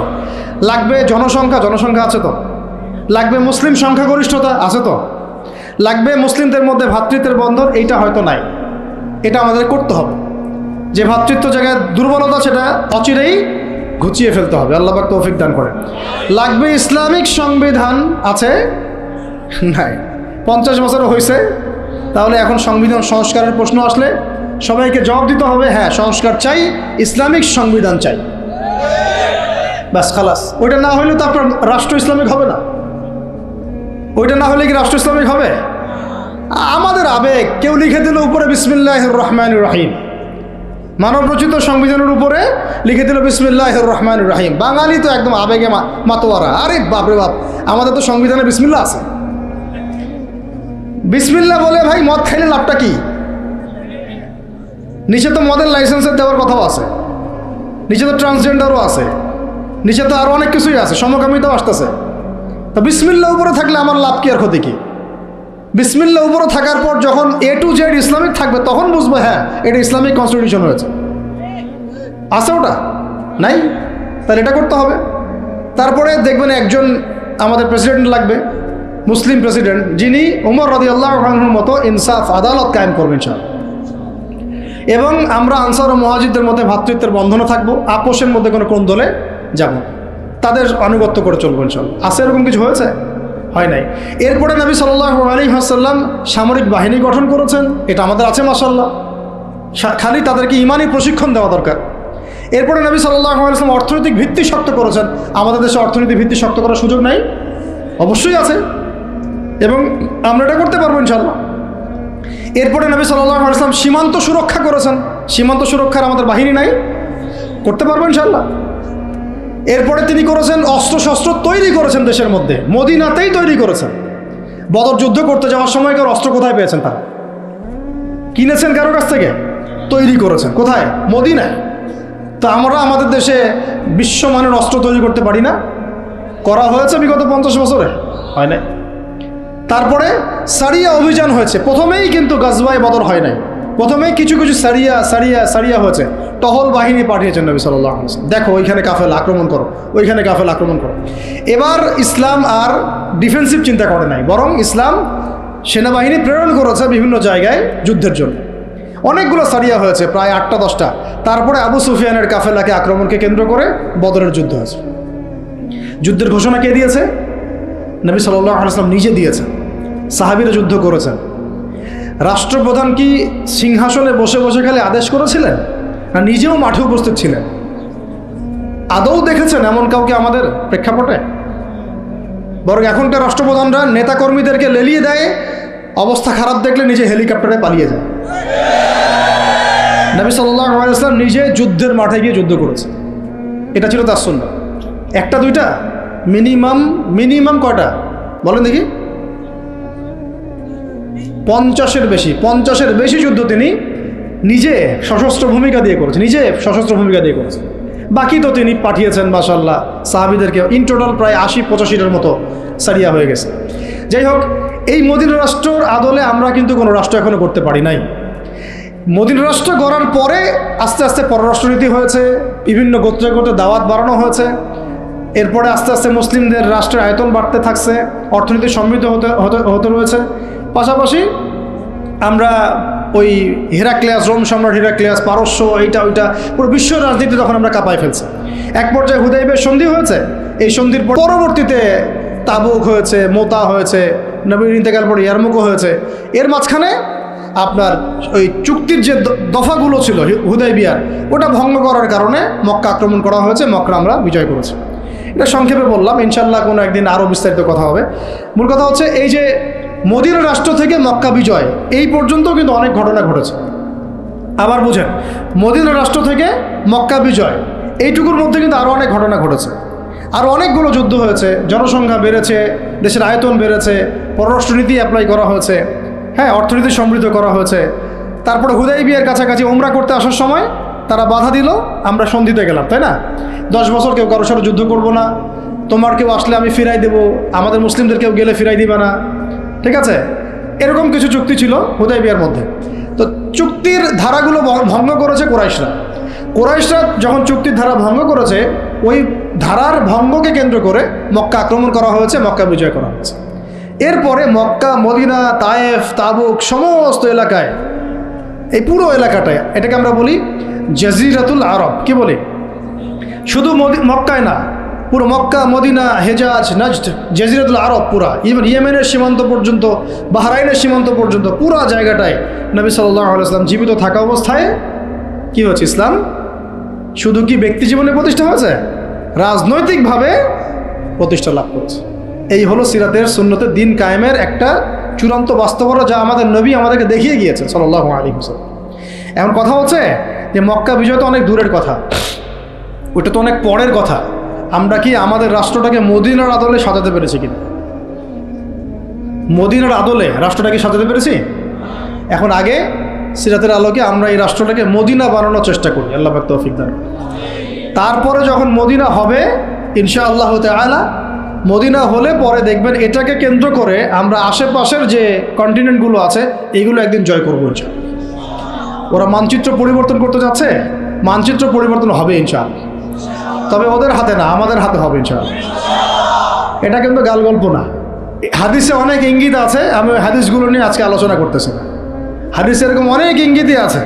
লাগবে জনসংখ্যা আছে তো। লাগবে মুসলিম সংখ্যাগরিষ্ঠতা আছে তো। লাগবে মুসলিমদের মধ্যে ভ্রাতৃত্বের বন্ধন, এইটা হয়তো নাই। এটা আমাদের করতে হবে। যে ভ্রাতৃত্ব জায়গায় দুর্বলতা সেটা অচিরেই ঘুচিয়ে ফেলতে হবে। আল্লাহ পাক তৌফিক দান করে। লাগবে ইসলামিক সংবিধান, আছে? নাই। 50 বছর হয়েছে, তাহলে এখন সংবিধান সংস্কারের প্রশ্ন আসলে সবাইকে জবাব দিতে হবে, হ্যাঁ সংস্কার চাই, ইসলামিক সংবিধান চাই। ব্যাস খালাস। ওইটা না হলে তো আপনার রাষ্ট্র ইসলামিক হবে না। ওইটা না হলে কি রাষ্ট্র ইসলামিক হবে? আমাদের আবেগ, কেউ লিখে দিল উপরে বিসমিল্লাহির রহমানির রহিম, মানব রচিত সংবিধানের উপরে লিখে দিল বিসমিল্লাহির রহমানির রহিম। বাঙালি তো একদম আবেগে মাতোয়ারা। আরে বাপরে বাপ, আমাদের তো সংবিধানে বিসমিল্লাহ আছে। বিসমিল্লাহ বলে ভাই মদ খাইলে লাভটা কি? নিচে তো মদের লাইসেন্সের দেওয়ার কথাও আছে, নিচে তো ট্রান্সজেন্ডারও আছে, নিচে তো আরও অনেক কিছুই আছে, সমকামিতাও আসতেছে। তো বিসমিল্লাহ উপরে থাকলে আমার লাভ কি আর ক্ষতি কি? বিসমিল্লাহ উপরে থাকার পর যখন A to Z ইসলামিক থাকবে তখন বুঝবো হ্যাঁ এটা ইসলামিক কনস্টিটিউশন হয়েছে। আছে ওটা? নাই। তাহলে এটা করতে হবে। তারপরে দেখবেন একজন আমাদের প্রেসিডেন্ট লাগবে, মুসলিম প্রেসিডেন্ট, যিনি ওমর রাদিয়াল্লাহু আনহুর মতো ইনসাফ আদালত কায়েম করবেন ইনশাআল্লাহ। এবং আমরা আনসার ও মুহাজিরদের মধ্যে ভ্রাতৃত্বের বন্ধনে থাকবো, আপোষের মধ্যে কোনো কোন্দলে যাব, তাদের আনুগত্য করে চলবো ইনশাআল্লাহ। আছে এরকম কিছু হয়েছে? হয় নাই। এরপরে নবী সাল্লাল্লাহু আলাইহি ওয়াসাল্লাম সামরিক বাহিনী গঠন করেছেন, এটা আমাদের আছে মাশাআল্লাহ। খালি তাদেরকে ইমানি প্রশিক্ষণ দেওয়া দরকার। এরপরে নবী সাল্লাল্লাহু আলাইহি ওয়াসাল্লাম অর্থনৈতিক ভিত্তি শক্ত করেছেন। আমাদের দেশে অর্থনৈতিক ভিত্তি শক্ত করার সুযোগ নাই? অবশ্যই আছে, এবং আমরা এটা করতে পারবো ইনশাআল্লাহ। এরপরে নবী সাল্লাল্লাহু আলাইহি ওয়াসাল্লাম সীমান্ত সুরক্ষা করেছেন। সীমান্ত সুরক্ষার আমাদের বাহিনী নাই? করতে পারবো ইনশাআল্লাহ। এরপরে তিনি করেছেন অস্ত্রশস্ত্র তৈরি করেছেন দেশের মধ্যে, মদিনাতেই তৈরি করেছেন। বদর যুদ্ধ করতে যাওয়ার সময় কার অস্ত্র কোথায় পেয়েছেন? তারা কিনেছেন কারো কাছ থেকে? তৈরি করেছেন কোথায়? মদিনায়। তো আমরা আমাদের দেশে বিশ্বমানের অস্ত্র তৈরি করতে পারি না? করা হয়েছে বিগত 50 বছরে? হয় নাই। তারপরে সারিয়া অভিযান হয়েছে। প্রথমেই কিন্তু গাজওয়ায়ে বদর হয় নাই, প্রথমেই কিছু কিছু সারিয়া হয়েছে। টহল বাহিনী পাঠিয়েছেন নবী সাল্লাল্লাহু আলাইহি ওয়াসাল্লাম, দেখো ওইখানে কাফেলা আক্রমণ করো, ওইখানে কাফেলা আক্রমণ করো। এবার ইসলাম আর ডিফেন্সিভ চিন্তা করে নাই, বরং ইসলাম সেনাবাহিনী প্রেরণ করেছে বিভিন্ন জায়গায় যুদ্ধের জন্য। অনেকগুলো সারিয়া হয়েছে, প্রায় 8টা 10টা। তারপরে আবু সুফিয়ানের কাফেলাকে আক্রমণকে কেন্দ্র করে বদরের যুদ্ধ হয়েছে। যুদ্ধের ঘোষণা কে দিয়েছে? নবী সাল্লাল্লাহু আলাইহি ওয়াসাল্লাম নিজে দিয়েছেন। সাহাবীরা যুদ্ধ করেছেন। রাষ্ট্রপ্রধান কি সিংহাসনে বসে বসে খালি আদেশ করেছিলেন, না নিজেও মাঠে উপস্থিত ছিলেন? আদৌ দেখেছেন এমন কাউকে আমাদের প্রেক্ষাপটে? বরং এখনকার রাষ্ট্রপ্রধানরা নেতাকর্মীদেরকে লেলিয়ে দেয়, অবস্থা খারাপ দেখলে নিজে হেলিকপ্টারে পালিয়ে যায়। নবী সাল্লাল্লাহু আলাইহি ওয়াসাল্লাম নিজে যুদ্ধের মাঠে গিয়ে যুদ্ধ করেছে, এটা ছিল তার সুন্নাহ। একটা দুইটা, মিনিমাম কয়টা বলেন দেখি? 50-এর বেশি যুদ্ধ তিনি নিজে সশস্ত্র ভূমিকা দিয়ে করেছেন। বাকি তো তিনি পাঠিয়েছেন মাশাআল্লাহ সাহাবীদেরকে, ইন টোটাল প্রায় 80-85-এর মতো সারিয়া হয়ে গেছে। যাই হোক, এই মদিনা রাষ্ট্রর আদলে আমরা কিন্তু কোনো রাষ্ট্র এখনো করতে পারি নাই। মদিনা রাষ্ট্র গড়ার পরে আস্তে আস্তে পররাষ্ট্রনীতি হয়েছে, বিভিন্ন গোত্রে গোত্রে দাওয়াত বাড়ানো হয়েছে। এরপরে আস্তে আস্তে মুসলিমদের রাষ্ট্রের আয়তন বাড়তে থাকছে, অর্থনীতি সমৃদ্ধ হতে রয়েছে। পাশাপাশি আমরা ওই হেরাক্লিয়াস, রোম সম্রাট হেরাক্লিয়াস, পারস্য, এইটা ওইটা পুরো বিশ্ব রাজনীতি তখন আমরা কাঁপায় ফেলছি। এক পর্যায়ে হুদাইবিয়ার সন্ধি হয়েছে, এই সন্ধির পরবর্তীতে তাবুক হয়েছে, মোতা হয়েছে, নবীর ইন্তেকাল পরে ইয়ারমুকও হয়েছে। এর মাঝখানে আপনার ওই চুক্তির যে দফাগুলো ছিল হুদাইবিয়ার, ওটা ভঙ্গ করার কারণে মক্কা আক্রমণ করা হয়েছে, মক্কা আমরা বিজয় করেছি। এটা সংক্ষেপে বললাম, ইনশাল্লাহ কোনো একদিন আরও বিস্তারিত কথা হবে। মূল কথা হচ্ছে এই যে মদিনা রাষ্ট্র থেকে মক্কা বিজয় এই পর্যন্ত কিন্তু অনেক ঘটনা ঘটেছে। আবার বুঝেন, মদিনা রাষ্ট্র থেকে মক্কা বিজয় এইটুকুর মধ্যে কিন্তু আরও অনেক ঘটনা ঘটেছে, আরও অনেকগুলো যুদ্ধ হয়েছে, জনসংখ্যা বেড়েছে, দেশের আয়তন বেড়েছে, পররাষ্ট্রনীতি অ্যাপ্লাই করা হয়েছে, হ্যাঁ, অর্থনীতি সমৃদ্ধ করা হয়েছে। তারপরে হুদাইবিয়ার কাছাকাছি ওমরা করতে আসার সময় তারা বাধা দিল, আমরা সন্ধিতে গেলাম, তাই না? 10 বছর কেউ কারোর সাথে যুদ্ধ করবো না, তোমার কেউ আসলে আমি ফিরাই দেবো, আমাদের মুসলিমদের কেউ গেলে ফিরাই দিবে না, ঠিক আছে? এরকম কিছু চুক্তি ছিল হুদাইবিয়ার মধ্যে। তো চুক্তির ধারাগুলো ভঙ্গ করেছে কোরাইশরা যখন চুক্তির ধারা ভঙ্গ করেছে, ওই ধারার ভঙ্গকে কেন্দ্র করে মক্কা আক্রমণ করা হয়েছে, মক্কা বিজয় করা হয়েছে। এরপরে মক্কা, মদিনা, তায়েফ, তাবুক সমস্ত এলাকায়, এই পুরো এলাকাটায়, এটাকে আমরা বলি জাজিরাতুল আরব। কি বলি? শুধু মক্কায় না, পুরো মক্কা, মদিনা, হেজাজ, নজদ, জাজিরাতুল আরব পুরা, ইভেন ইয়েমেনের সীমান্ত পর্যন্ত, বাহরাইনের সীমান্ত পর্যন্ত পুরা জায়গাটায় নবী সাল্লাল্লাহু আলাইহি ওয়াসাল্লাম জীবিত থাকা অবস্থায় কি হচ্ছে? ইসলাম শুধু কি ব্যক্তি জীবনে প্রতিষ্ঠা হয়েছে, রাজনৈতিকভাবে প্রতিষ্ঠা লাভ করেছে। এই হলো সিরাতের সুন্নতের দিন কায়েমের একটা চূড়ান্ত বাস্তবতা, যা আমাদের নবী আমাদেরকে দেখিয়ে গিয়েছেন সাল্লাল্লাহু আলাইহি ওয়াসাল্লাম। এখন কথা হচ্ছে যে মক্কা বিজয় তো অনেক দূরের কথা, ওটা তো অনেক পরের কথা। আমরা কি আমাদের রাষ্ট্রটাকে মদিনার আদলে সাজাতে পেরেছি কিনা? মদিনার আদলে রাষ্ট্রটাকে সাজাতে পেরেছি? এখন আগে সিরাতের আলোকে আমরা এই রাষ্ট্রটাকে মদিনা বানানোর চেষ্টা করি, আল্লাহ পাক তৌফিক দান। তারপরে যখন মদিনা হবে ইনশাআল্লাহ তাআলা, মদিনা হলে পরে দেখবেন এটাকে কেন্দ্র করে আমরা আশেপাশের যে কন্টিনেন্টগুলো আছে এইগুলো একদিন জয় করবো ইনশাআল্লাহ। ওরা মানচিত্র পরিবর্তন করতে যাচ্ছে, মানচিত্র পরিবর্তন হবে ইনশাআল্লাহ, তবে ওদের হাতে না, আমাদের হাতে হবে ইনশাআল্লাহ। এটা কিন্তু গাল গল্প না, হাদিসে অনেক ইঙ্গিত আছে, আমি হাদিসগুলো নিয়ে আজকে আলোচনা করতেছি না। হাদিসে এরকম অনেক ইঙ্গিতই আছে।